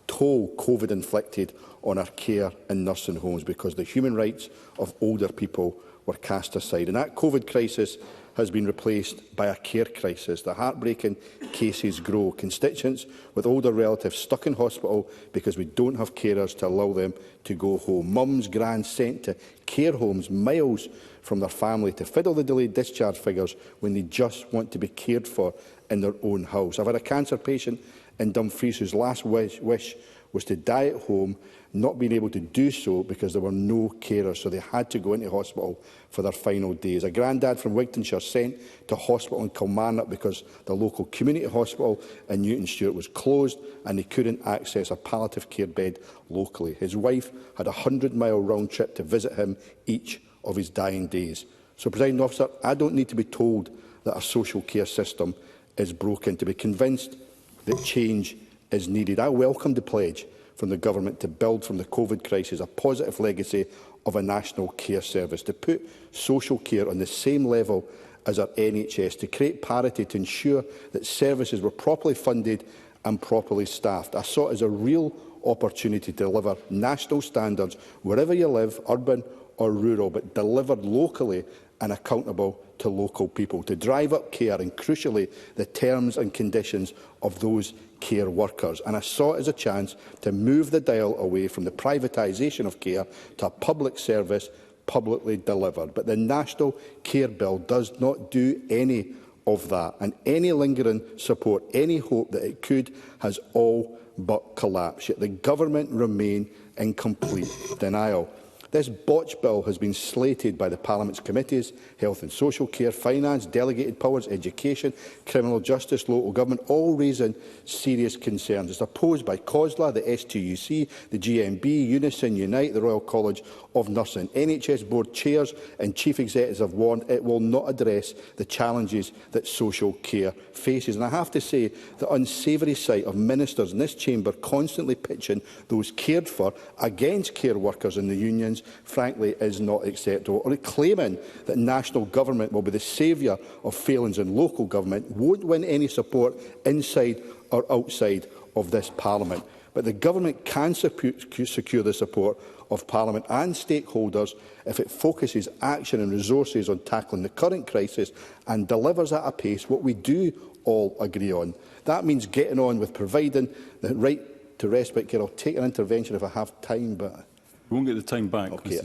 toll COVID inflicted on our care and nursing homes because the human rights of older people were cast aside. And that COVID crisis has been replaced by a care crisis. The heartbreaking cases grow. Constituents with older relatives stuck in hospital because we don't have carers to allow them to go home. Mums, grands sent to care homes miles from their family to fiddle the delayed discharge figures when they just want to be cared for in their own house. I've had a cancer patient in Dumfries whose last wish was to die at home, not being able to do so because there were no carers, so they had to go into hospital for their final days. A granddad from Wigtonshire sent to hospital in Kilmarnock because the local community hospital in Newton Stewart was closed and they couldn't access a palliative care bed locally. His wife had a 100-mile round trip to visit him each of his dying days. So, Presiding Officer, I don't need to be told that our social care system is broken to be convinced that change is needed. I welcome the pledge from the Government to build from the COVID crisis a positive legacy of a national care service, to put social care on the same level as our NHS, to create parity, to ensure that services were properly funded and properly staffed. I saw it as a real opportunity to deliver national standards wherever you live, urban or rural, but delivered locally and accountable to local people, to drive up care and, crucially, the terms and conditions of those care workers. And I saw it as a chance to move the dial away from the privatisation of care to a public service publicly delivered. But the National Care Bill does not do any of that, and any lingering support, any hope that it could, has all but collapsed. Yet the Government remain in complete denial. This botched bill has been slated by the Parliament's committees, Health and Social Care, Finance, Delegated Powers, Education, Criminal Justice, Local Government, all raising serious concerns. It's opposed by COSLA, the STUC, the GMB, Unison, Unite, the Royal College of Nursing. NHS board chairs and chief executives have warned it will not address the challenges that social care faces. And I have to say the unsavoury sight of ministers in this chamber constantly pitching those cared for against care workers and the unions, frankly, is not acceptable. Or claiming that national government will be the saviour of failings in local government won't win any support inside or outside of this Parliament. But the Government can secure the support of Parliament and stakeholders if it focuses action and resources on tackling the current crisis and delivers at a pace what we do all agree on. That means getting on with providing the right to respite care. I'll take an intervention if I have time, but we won't get the time back. Okay,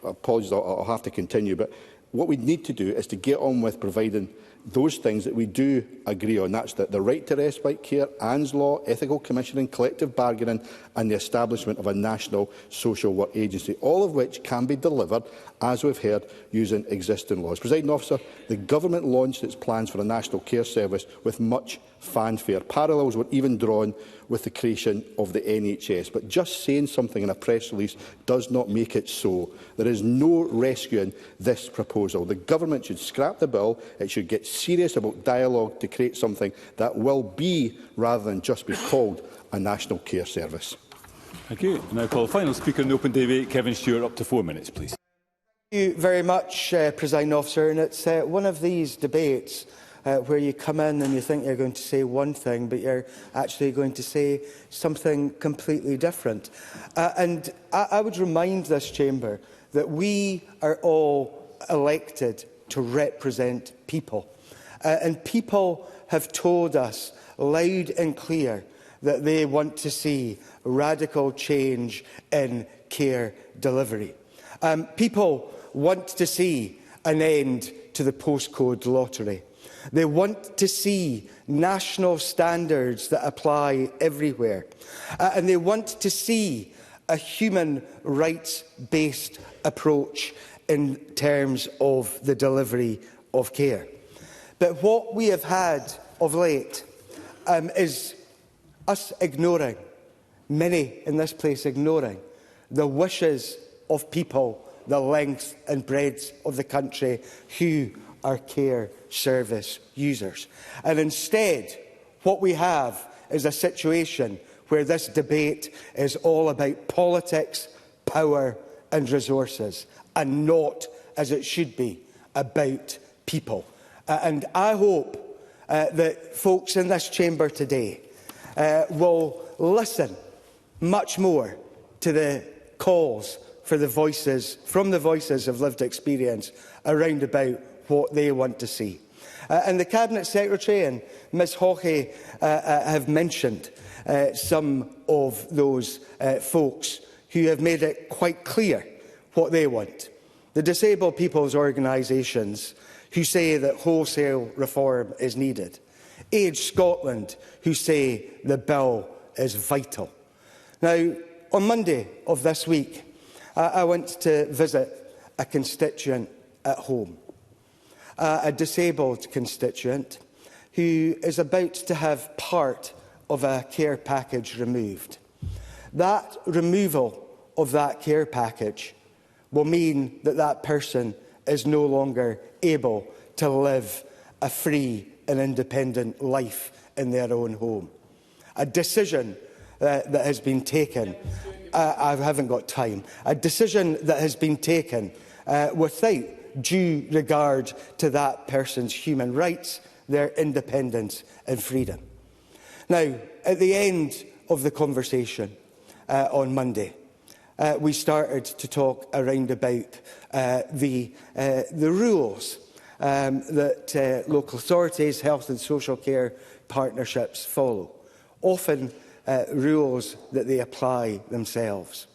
apologies, I'll have to continue. But what we need to do is to get on with providing those things that we do agree on. That's the right to respite care, Anne's Law, ethical commissioning, collective bargaining and the establishment of a national social work agency, all of which can be delivered, as we've heard, using existing laws. Presiding Officer, the Government launched its plans for a national care service with much fanfare. Parallels were even drawn with the creation of the NHS. But just saying something in a press release does not make it so. There is no rescuing this proposal. The Government should scrap the bill. It should get serious about dialogue to create something that will be, rather than just be called, a national care service. Thank you. I now call the final speaker in the open debate, Kevin Stewart. Up to 4 minutes, please. Thank you very much, Presiding Officer. And it's one of these debates where you come in and you think you're going to say one thing, but you're actually going to say something completely different. And I would remind this chamber that we are all elected to represent people. And people have told us loud and clear that they want to see radical change in care delivery. People want to see an end to the postcode lottery. They want to see national standards that apply everywhere. And they want to see a human rights-based approach in terms of the delivery of care. But what we have had of late is us ignoring, many in this place ignoring, the wishes of people the length and breadth of the country who are care service users. And instead, what we have is a situation where this debate is all about politics, power and resources, and not, as it should be, about people. And I hope that folks in this chamber today will listen much more to the calls from the voices of lived experience around about what they want to see. And the Cabinet Secretary and Ms Hawkey have mentioned some of those folks who have made it quite clear what they want. The disabled people's organisations who say that wholesale reform is needed. Age Scotland who say the bill is vital. Now, on Monday of this week, I went to visit a constituent at home, a disabled constituent who is about to have part of a care package removed. That removal of that care package will mean that that person is no longer able to live a free and independent life in their own home. A decision that has been taken, I haven't got time, a decision that has been taken without due regard to that person's human rights, their independence and freedom. Now, at the end of the conversation on Monday, we started to talk around about the rules that local authorities, health and social care partnerships follow, often rules that they apply themselves.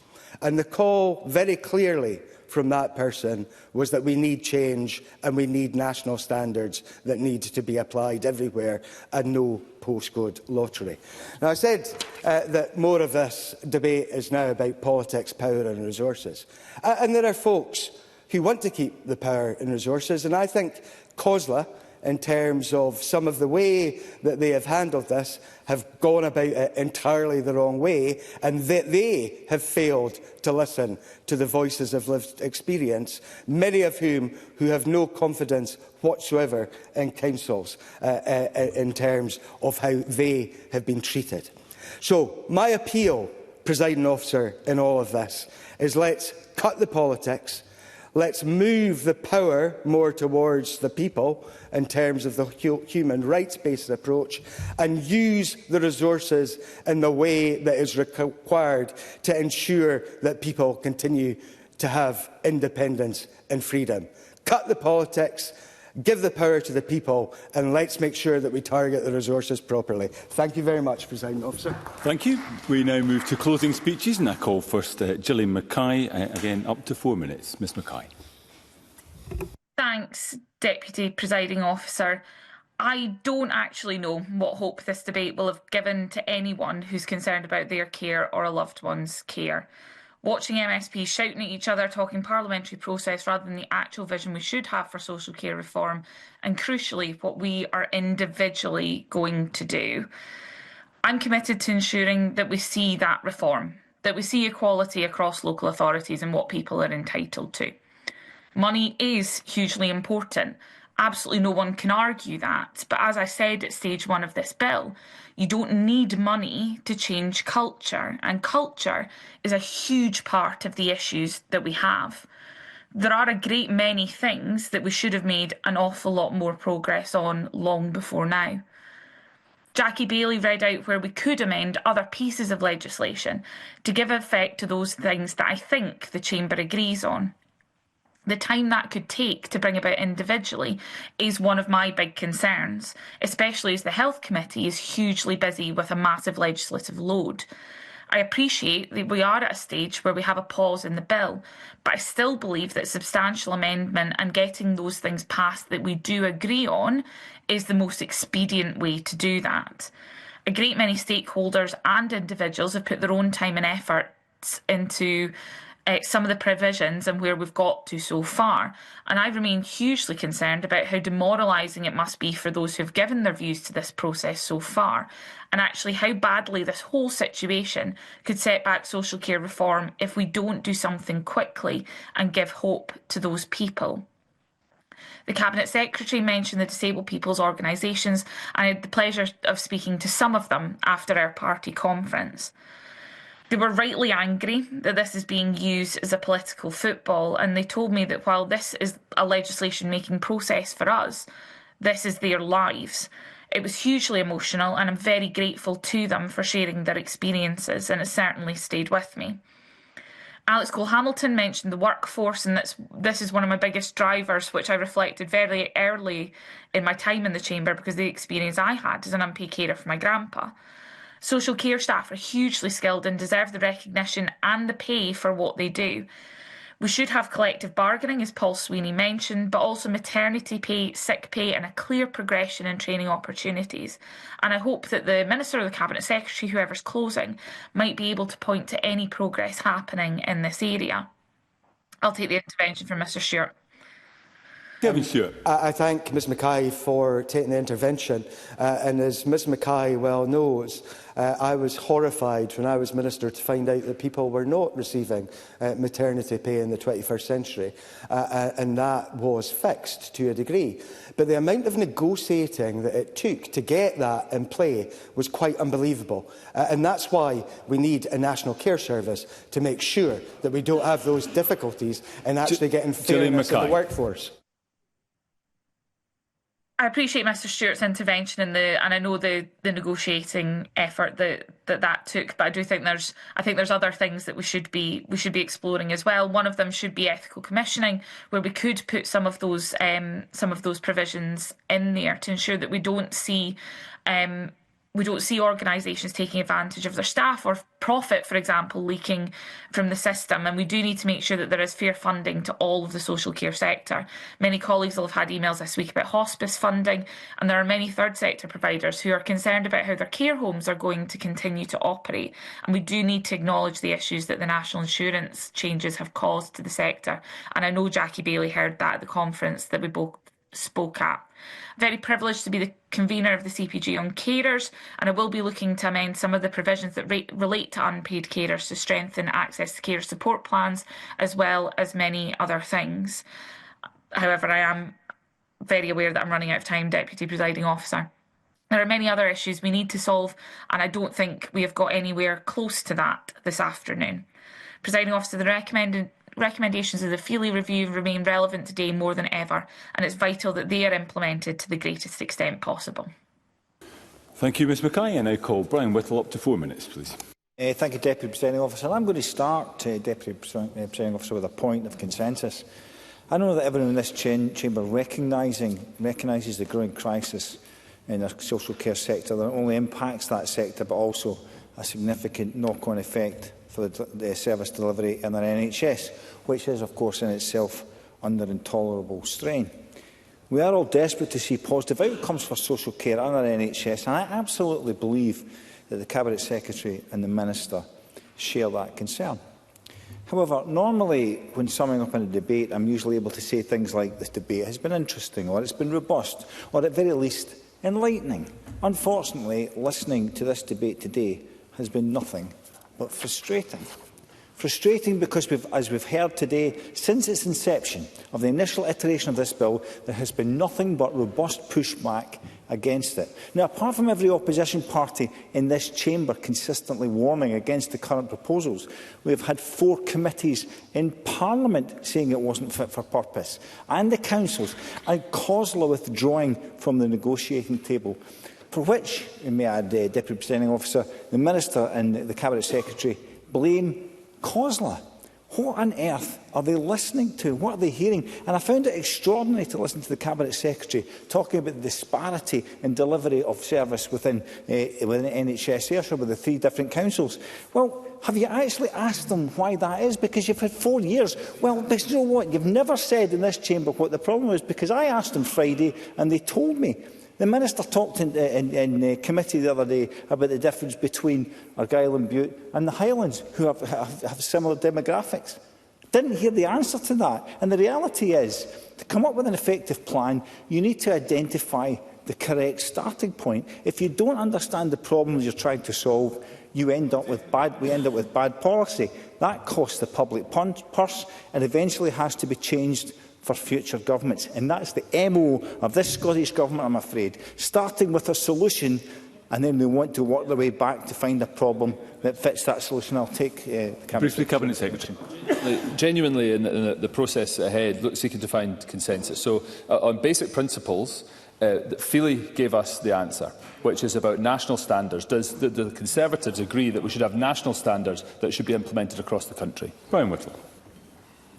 And the call very clearly from that person was that we need change and we need national standards that need to be applied everywhere and no postcode lottery. Now, I said that more of this debate is now about politics, power and resources. And there are folks who want to keep the power and resources, and I think COSLA, in terms of some of the way that they have handled this, have gone about it entirely the wrong way, and that they have failed to listen to the voices of lived experience, many of whom who have no confidence whatsoever in councils in terms of how they have been treated. So my appeal, Presiding Officer, in all of this is let's cut the politics. Let's move the power more towards the people in terms of the human rights-based approach and use the resources in the way that is required to ensure that people continue to have independence and freedom. Cut the politics, give the power to the people, and let's make sure that we target the resources properly. Thank you very much, Presiding Officer. Thank you. We now move to closing speeches, and I call first Gillian Mackay, again up to 4 minutes. Ms Mackay. Thanks, Deputy Presiding Officer. I don't actually know what hope this debate will have given to anyone who's concerned about their care or a loved one's care. Watching MSPs shouting at each other, talking parliamentary process rather than the actual vision we should have for social care reform, and crucially, what we are individually going to do. I'm committed to ensuring that we see that reform, that we see equality across local authorities and what people are entitled to. Money is hugely important. Absolutely no one can argue that. But as I said at stage 1 of this bill, you don't need money to change culture. And culture is a huge part of the issues that we have. There are a great many things that we should have made an awful lot more progress on long before now. Jackie Baillie read out where we could amend other pieces of legislation to give effect to those things that I think the Chamber agrees on. The time that could take to bring about individually is one of my big concerns, especially as the Health Committee is hugely busy with a massive legislative load. I appreciate that we are at a stage where we have a pause in the bill, but I still believe that substantial amendment and getting those things passed that we do agree on is the most expedient way to do that. A great many stakeholders and individuals have put their own time and efforts into some of the provisions and where we've got to so far. And I remain hugely concerned about how demoralising it must be for those who have given their views to this process so far, and actually how badly this whole situation could set back social care reform if we don't do something quickly and give hope to those people. The Cabinet Secretary mentioned the disabled people's organisations, and I had the pleasure of speaking to some of them after our party conference. They were rightly angry that this is being used as a political football, and they told me that while this is a legislation-making process for us, this is their lives. It was hugely emotional, and I'm very grateful to them for sharing their experiences, and it certainly stayed with me. Alex Cole-Hamilton mentioned the workforce, and this is one of my biggest drivers, which I reflected very early in my time in the Chamber because of the experience I had as an unpaid carer for my grandpa. Social care staff are hugely skilled and deserve the recognition and the pay for what they do. We should have collective bargaining, as Paul Sweeney mentioned, but also maternity pay, sick pay and a clear progression in training opportunities. And I hope that the Minister or the Cabinet Secretary, whoever's closing, might be able to point to any progress happening in this area. I'll take the intervention from Mr Stewart. Kevin Stewart. I thank Ms Mackay for taking the intervention. And as Ms Mackay well knows, I was horrified when I was Minister to find out that people were not receiving maternity pay in the 21st century. And that was fixed to a degree. But the amount of negotiating that it took to get that in play was quite unbelievable. And that's why we need a national care service to make sure that we don't have those difficulties in actually getting fairness in the workforce. I appreciate Mr Stewart's intervention and I know the negotiating effort that took, but I do think there's other things that we should be exploring as well. One of them should be ethical commissioning, where we could put some of those provisions in there to ensure that we don't see organisations taking advantage of their staff or profit, for example, leaking from the system. And we do need to make sure that there is fair funding to all of the social care sector. Many colleagues will have had emails this week about hospice funding, and there are many third sector providers who are concerned about how their care homes are going to continue to operate. And we do need to acknowledge the issues that the national insurance changes have caused to the sector. And I know Jackie Baillie heard that at the conference that we both spoke at. Very privileged to be the convener of the CPG on carers, and I will be looking to amend some of the provisions that relate to unpaid carers to strengthen access to care support plans, as well as many other things. However, I am very aware that I'm running out of time, Deputy Presiding Officer. There are many other issues we need to solve, and I don't think we have got anywhere close to that this afternoon. Presiding Officer, the recommendations of the Feely Review remain relevant today more than ever, and it's vital that they are implemented to the greatest extent possible. Thank you, Ms Mackay. I now call Brian Whittle up to 4 minutes, please. Thank you, Deputy Presiding Officer. I'm going to start, Deputy Presiding Officer, with a point of consensus. I know that everyone in this chamber recognises the growing crisis in the social care sector that not only impacts that sector but also a significant knock-on effect for the service delivery in our NHS, which is, of course, in itself under intolerable strain. We are all desperate to see positive outcomes for social care and our NHS, and I absolutely believe that the Cabinet Secretary and the Minister share that concern. However, normally when summing up in a debate, I'm usually able to say things like this debate has been interesting, or it's been robust, or at very least enlightening. Unfortunately, listening to this debate today has been nothing but frustrating. Frustrating because, as we've heard today, since its inception of the initial iteration of this bill, there has been nothing but robust pushback against it. Now, apart from every opposition party in this chamber consistently warning against the current proposals, we have had 4 committees in Parliament saying it wasn't fit for purpose, and the councils, and COSLA withdrawing from the negotiating table, for which, may I add, Deputy Presiding Officer, the Minister and the Cabinet Secretary blame COSLA. What on earth are they listening to? What are they hearing? And I found it extraordinary to listen to the Cabinet Secretary talking about the disparity in delivery of service within NHS Ayrshire with the 3 different councils. Well, have you actually asked them why that is? Because you've had 4 years. Well, but you know what? You've never said in this chamber what the problem is, because I asked them Friday and they told me. The Minister talked in committee the other day about the difference between Argyll and Bute and the Highlands, who have similar demographics. Didn't hear the answer to that. And the reality is, to come up with an effective plan, you need to identify the correct starting point. If you don't understand the problems you're trying to solve, we end up with bad policy. That costs the public purse and eventually has to be changed for future governments. And that's the MO of this Scottish Government, I'm afraid. Starting with a solution, and then they want to work their way back to find a problem that fits that solution. I'll take Briefly, Cabinet Secretary. Genuinely, in the process ahead, seeking to find consensus. So, on basic principles, Feely gave us the answer, which is about national standards. Does the Conservatives agree that we should have national standards that should be implemented across the country? Brian Whittle.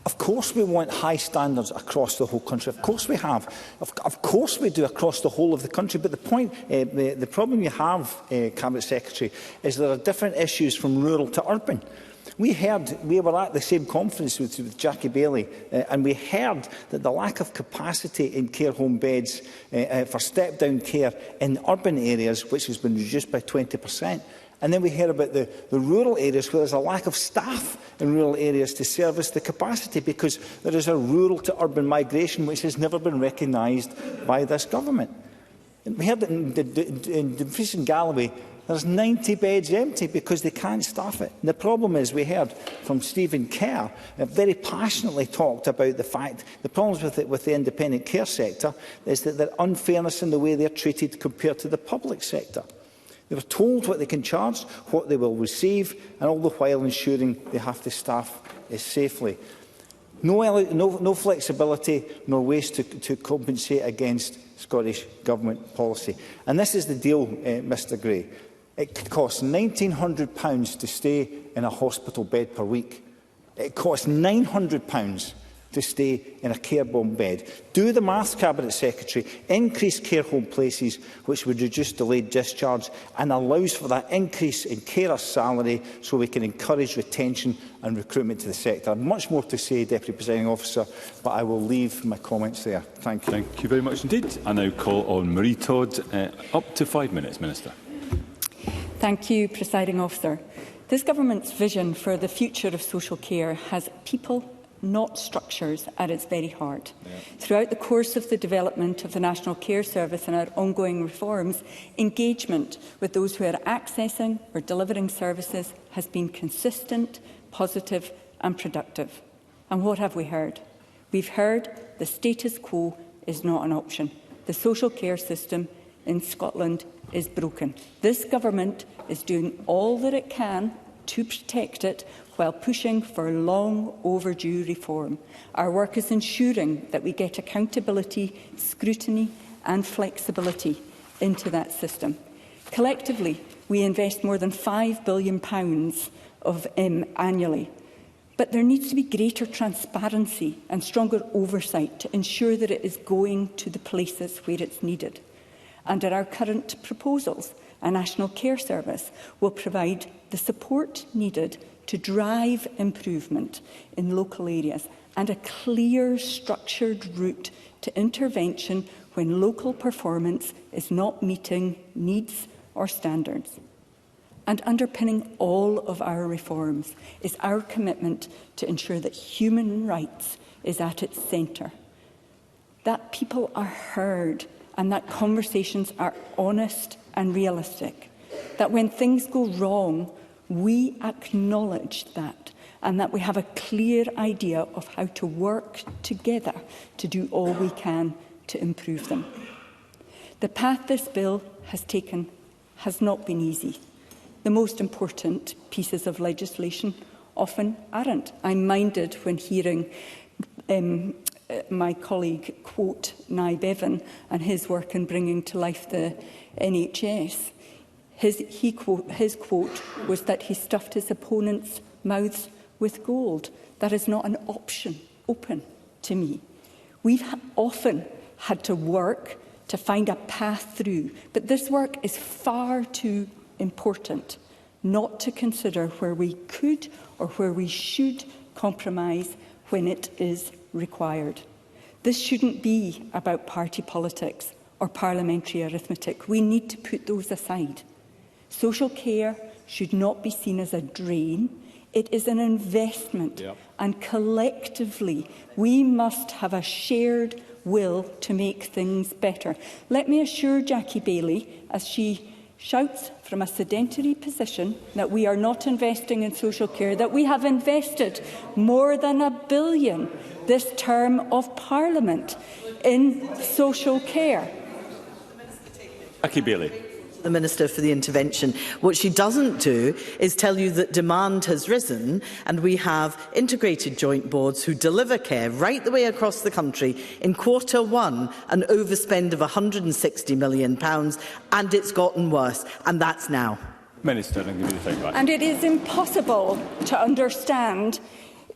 Of course we want high standards across the whole country. Of course we have. Of course we do across the whole of the country. But the problem you have, Cabinet Secretary, is there are different issues from rural to urban. We were at the same conference with Jackie Baillie, and we heard that the lack of capacity in care home beds for step-down care in urban areas, which has been reduced by 20%. And then we hear about the rural areas where there's a lack of staff in rural areas to service the capacity, because there is a rural to urban migration which has never been recognised by this government. And we heard that in Dumfries and Galloway there's 90 beds empty because they can't staff it. And the problem is, we heard from Stephen Kerr, very passionately talked about the fact the problems with the independent care sector is that there's unfairness in the way they're treated compared to the public sector. They were told what they can charge, what they will receive, and all the while ensuring they have to staff safely. No flexibility, nor ways to compensate against Scottish Government policy. And this is the deal, Mr Gray. It costs £1,900 to stay in a hospital bed per week. It costs £900 to stay in a care home bed. Do the maths, Cabinet Secretary. Increase care home places, which would reduce delayed discharge, and allows for that increase in carer salary so we can encourage retention and recruitment to the sector. Much more to say, Deputy Presiding Officer, but I will leave my comments there. Thank you. Thank you very much indeed. I now call on Marie Todd. Up to 5 minutes, Minister. Thank you, Presiding Officer. This Government's vision for the future of social care has people, not structures, at its very heart. Throughout the course of the development of the National Care Service and our ongoing reforms, engagement with those who are accessing or delivering services has been consistent, positive and productive. And what have we heard? We've heard the status quo is not an option. The social care system in Scotland is broken. This Government is doing all that it can to protect it while pushing for long overdue reform. Our work is ensuring that we get accountability, scrutiny and flexibility into that system. Collectively, we invest more than £5 billion annually. But there needs to be greater transparency and stronger oversight to ensure that it is going to the places where it's needed. Under our current proposals, a National Care Service will provide the support needed to drive improvement in local areas and a clear, structured route to intervention when local performance is not meeting needs or standards. And underpinning all of our reforms is our commitment to ensure that human rights is at its centre, that people are heard and that conversations are honest and realistic, that when things go wrong, we acknowledge that, and that we have a clear idea of how to work together to do all we can to improve them. The path this bill has taken has not been easy. The most important pieces of legislation often aren't. I'm minded when hearing my colleague quote Nye Bevan and his work in bringing to life the NHS. His quote was that he stuffed his opponents' mouths with gold. That is not an option open to me. We've often had to work to find a path through, but this work is far too important not to consider where we could or where we should compromise when it is required. This shouldn't be about party politics or parliamentary arithmetic. We need to put those aside. Social care should not be seen as a drain. It is an investment, and collectively we must have a shared will to make things better. Let me assure Jackie Baillie, as she shouts from a sedentary position, that we are not investing in social care, that we have invested more than £1 billion this term of Parliament in social care. Jackie Baillie. The Minister for the intervention. What she doesn't do is tell you that demand has risen and we have integrated joint boards who deliver care right the way across the country. In Q1, an overspend of £160 million, and it's gotten worse, and that's now. Minister, I'll give you the time back. And it is impossible to understand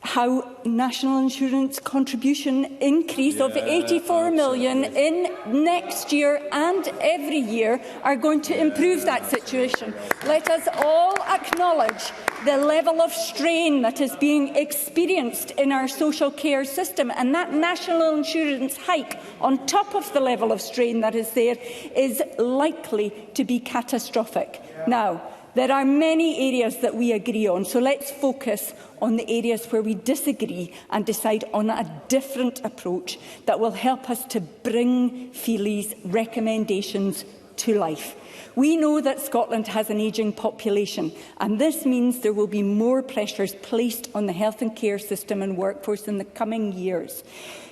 how national insurance contribution increase of 84 million in next year and every year are going to improve that situation. Let us all acknowledge the level of strain that is being experienced in our social care system, and that national insurance hike on top of the level of strain that is there is likely to be catastrophic. Now, there are many areas that we agree on, so let's focus on the areas where we disagree and decide on a different approach that will help us to bring Feely's recommendations to life. We know that Scotland has an ageing population, and this means there will be more pressures placed on the health and care system and workforce in the coming years.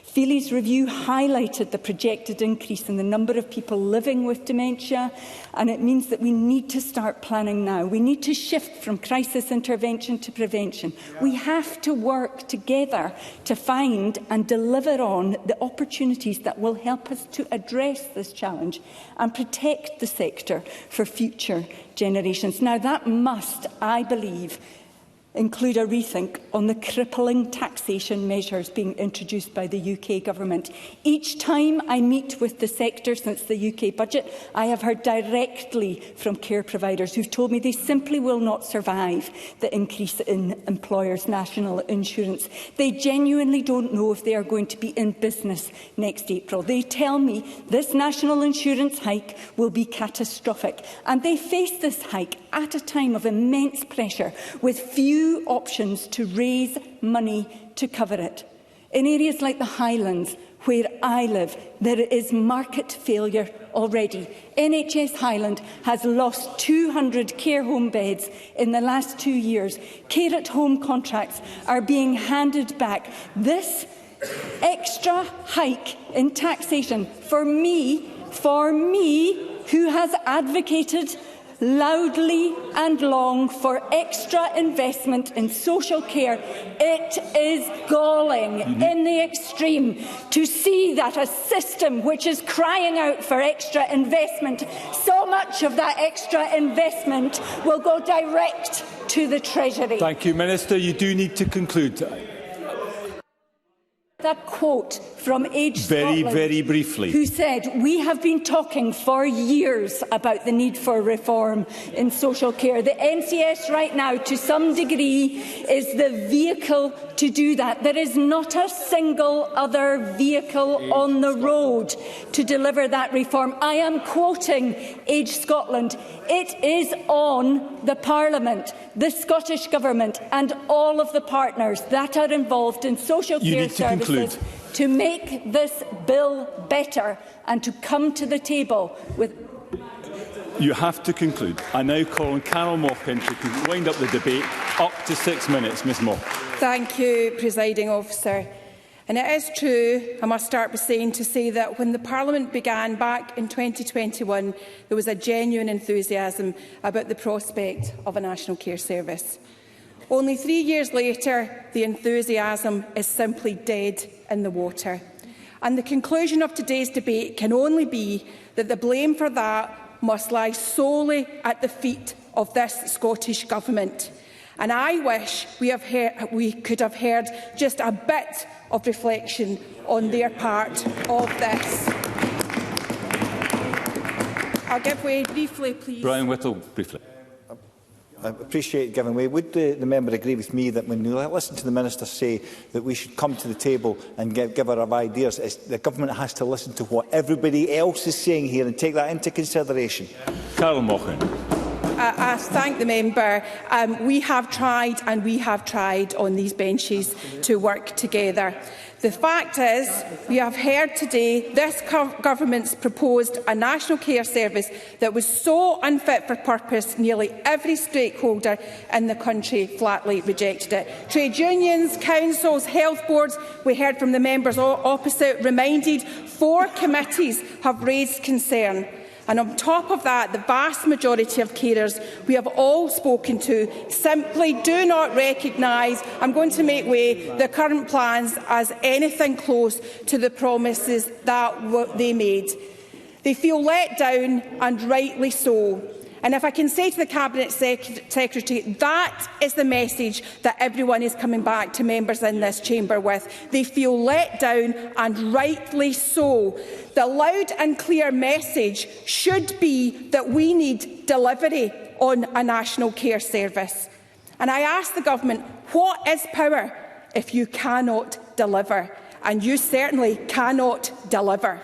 Feely's review highlighted the projected increase in the number of people living with dementia, and it means that we need to start planning now. We need to shift from crisis intervention to prevention. We have to work together to find and deliver on the opportunities that will help us to address this challenge and protect the sector for future generations. Now, that must, I believe, include a rethink on the crippling taxation measures being introduced by the UK Government. Each time I meet with the sector since the UK budget, I have heard directly from care providers who've told me they simply will not survive the increase in employers' national insurance. They genuinely don't know if they are going to be in business next April. They tell me this national insurance hike will be catastrophic, and they face this hike at a time of immense pressure with few options to raise money to cover it. In areas like the Highlands, where I live, there is market failure already. NHS Highland has lost 200 care home beds in the last 2 years. Care at home contracts are being handed back. This extra hike in taxation, for me, who has advocated loudly and long for extra investment in social care, it is galling in the extreme to see that a system which is crying out for extra investment, so much of that extra investment will go direct to the Treasury. Thank you, Minister. You do need to conclude. That quote from Age Scotland, very briefly, who said, "We have been talking for years about the need for reform in social care. The NCS right now, to some degree, is the vehicle to do that. There is not a single other vehicle on the road to deliver that reform." I am quoting Age Scotland. It is on the Parliament, the Scottish Government and all of the partners that are involved in social care services to make this bill better and to come to the table with... You have to conclude. I now call on Carol Mockin to wind up the debate. Up to 6 minutes, Ms Mock. Thank you, Presiding Officer. And it is true, I must start by saying that when the Parliament began back in 2021, there was a genuine enthusiasm about the prospect of a National Care Service. Only 3 years later, the enthusiasm is simply dead in the water. And the conclusion of today's debate can only be that the blame for that must lie solely at the feet of this Scottish Government. And I wish we could have heard just a bit of reflection on their part of this. I'll give way briefly, please. Brian Whittle, briefly. I appreciate giving way. Would the member agree with me that when you listen to the Minister say that we should come to the table and give her our ideas, the Government has to listen to what everybody else is saying here and take that into consideration? Carol Mockin. I thank the member. We have tried and we have tried on these benches to work together. The fact is, we have heard today this government's proposed a national care service that was so unfit for purpose, nearly every stakeholder in the country flatly rejected it. Trade unions, councils, health boards, we heard from the members opposite, reminded 4 committees have raised concern. And on top of that, the vast majority of carers we have all spoken to simply do not recognise, I'm going to make way, the current plans as anything close to the promises that they made. They feel let down, and rightly so. And if I can say to the Cabinet Secretary, that is the message that everyone is coming back to members in this chamber with. They feel let down, and rightly so. The loud and clear message should be that we need delivery on a national care service. And I ask the Government, what is power if you cannot deliver? And you certainly cannot deliver.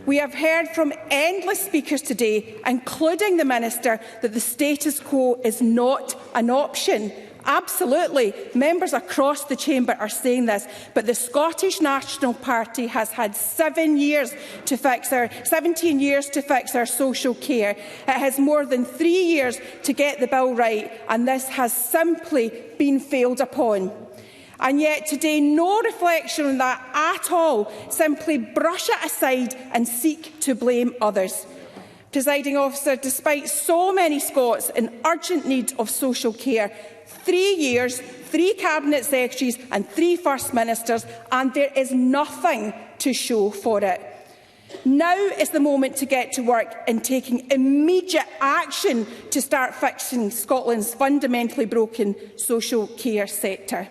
We have heard from endless speakers today, including the Minister, that the status quo is not an option. Absolutely. Members across the chamber are saying this, but the Scottish National Party has had 17 years to fix our social care. It has more than 3 years to get the bill right, and this has simply been failed upon. And yet today, no reflection on that at all, simply brush it aside and seek to blame others. Presiding Officer, despite so many Scots in urgent need of social care, 3 years, 3 Cabinet Secretaries and 3 First Ministers, and there is nothing to show for it. Now is the moment to get to work in taking immediate action to start fixing Scotland's fundamentally broken social care sector.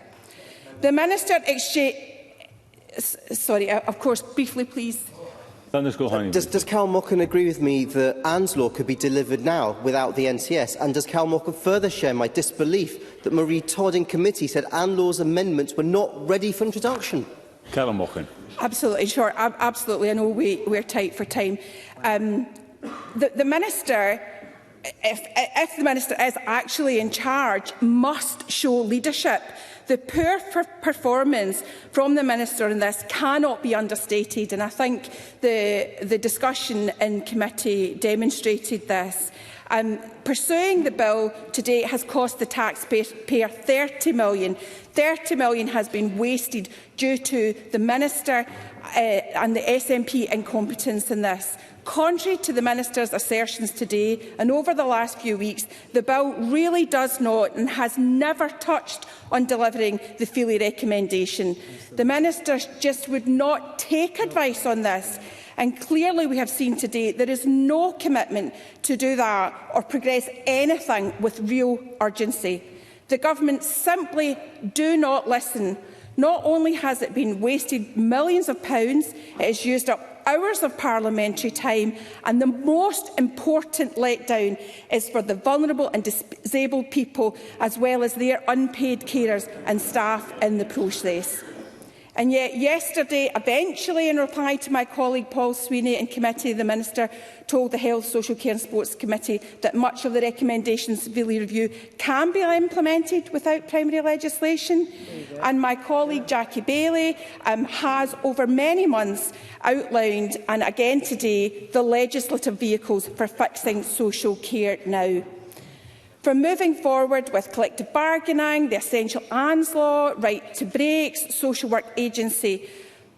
The Minister of course, briefly, please. Does Cal Mocken agree with me that Anne's Law could be delivered now without the NCS? And does Cal Mocken further share my disbelief that Marie Todd in committee said Anne Law's amendments were not ready for introduction? Callum Mocken. Absolutely, sure. Absolutely. I know we're tight for time. The Minister, if the Minister is actually in charge, must show leadership. The poor performance from the Minister in this cannot be understated, and I think the discussion in committee demonstrated this. Pursuing the bill today has cost the taxpayer £30 million. £30 million has been wasted due to the Minister and the SNP incompetence in this. Contrary to the Minister's assertions today and over the last few weeks, the bill really does not and has never touched on delivering the Feely recommendation. The Minister just would not take advice on this. And clearly we have seen today there is no commitment to do that or progress anything with real urgency. The Government simply do not listen. Not only has it been wasted millions of pounds, it has used up hours of parliamentary time, and the most important letdown is for the vulnerable and disabled people, as well as their unpaid carers and staff in the process. And yet yesterday, eventually in reply to my colleague Paul Sweeney in committee, the Minister told the Health, Social Care and Sports Committee that much of the recommendations of the review can be implemented without primary legislation. And my colleague Jackie Baillie has over many months outlined, and again today, the legislative vehicles for fixing social care now. From moving forward with collective bargaining, the essential Anne's Law, right to breaks, social work agency.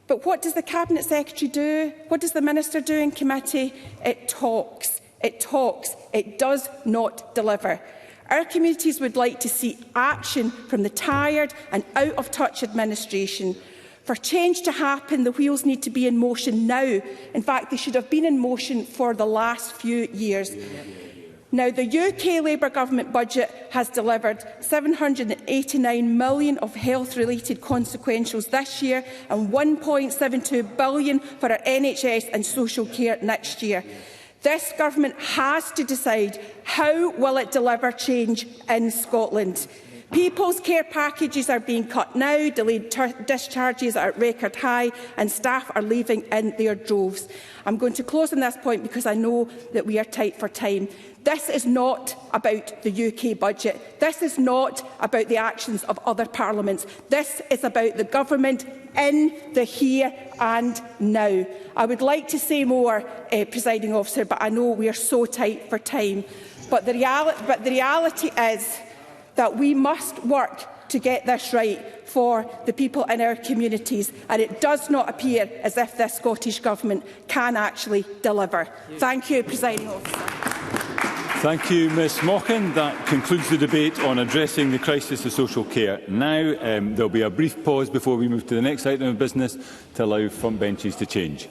But what does the Cabinet Secretary do? What does the Minister do in committee? It talks. It talks. It does not deliver. Our communities would like to see action from the tired and out-of-touch administration. For change to happen, the wheels need to be in motion now. In fact, they should have been in motion for the last few years. Now, the UK Labour Government budget has delivered £789 million of health-related consequentials this year and £1.72 billion for our NHS and social care next year. This Government has to decide how will it deliver change in Scotland. People's care packages are being cut now, delayed discharges are at record high, and staff are leaving in their droves. I'm going to close on this point because I know that we are tight for time. This is not about the UK budget. This is not about the actions of other parliaments. This is about the government in the here and now. I would like to say more, Presiding Officer, but I know we are so tight for time. But the reality is that we must work to get this right for the people in our communities, and it does not appear as if this Scottish Government can actually deliver. Thank you, Presiding Officer. Thank you, Ms Mochan. That concludes the debate on addressing the crisis of social care. Now, there will be a brief pause before we move to the next item of business to allow front benches to change.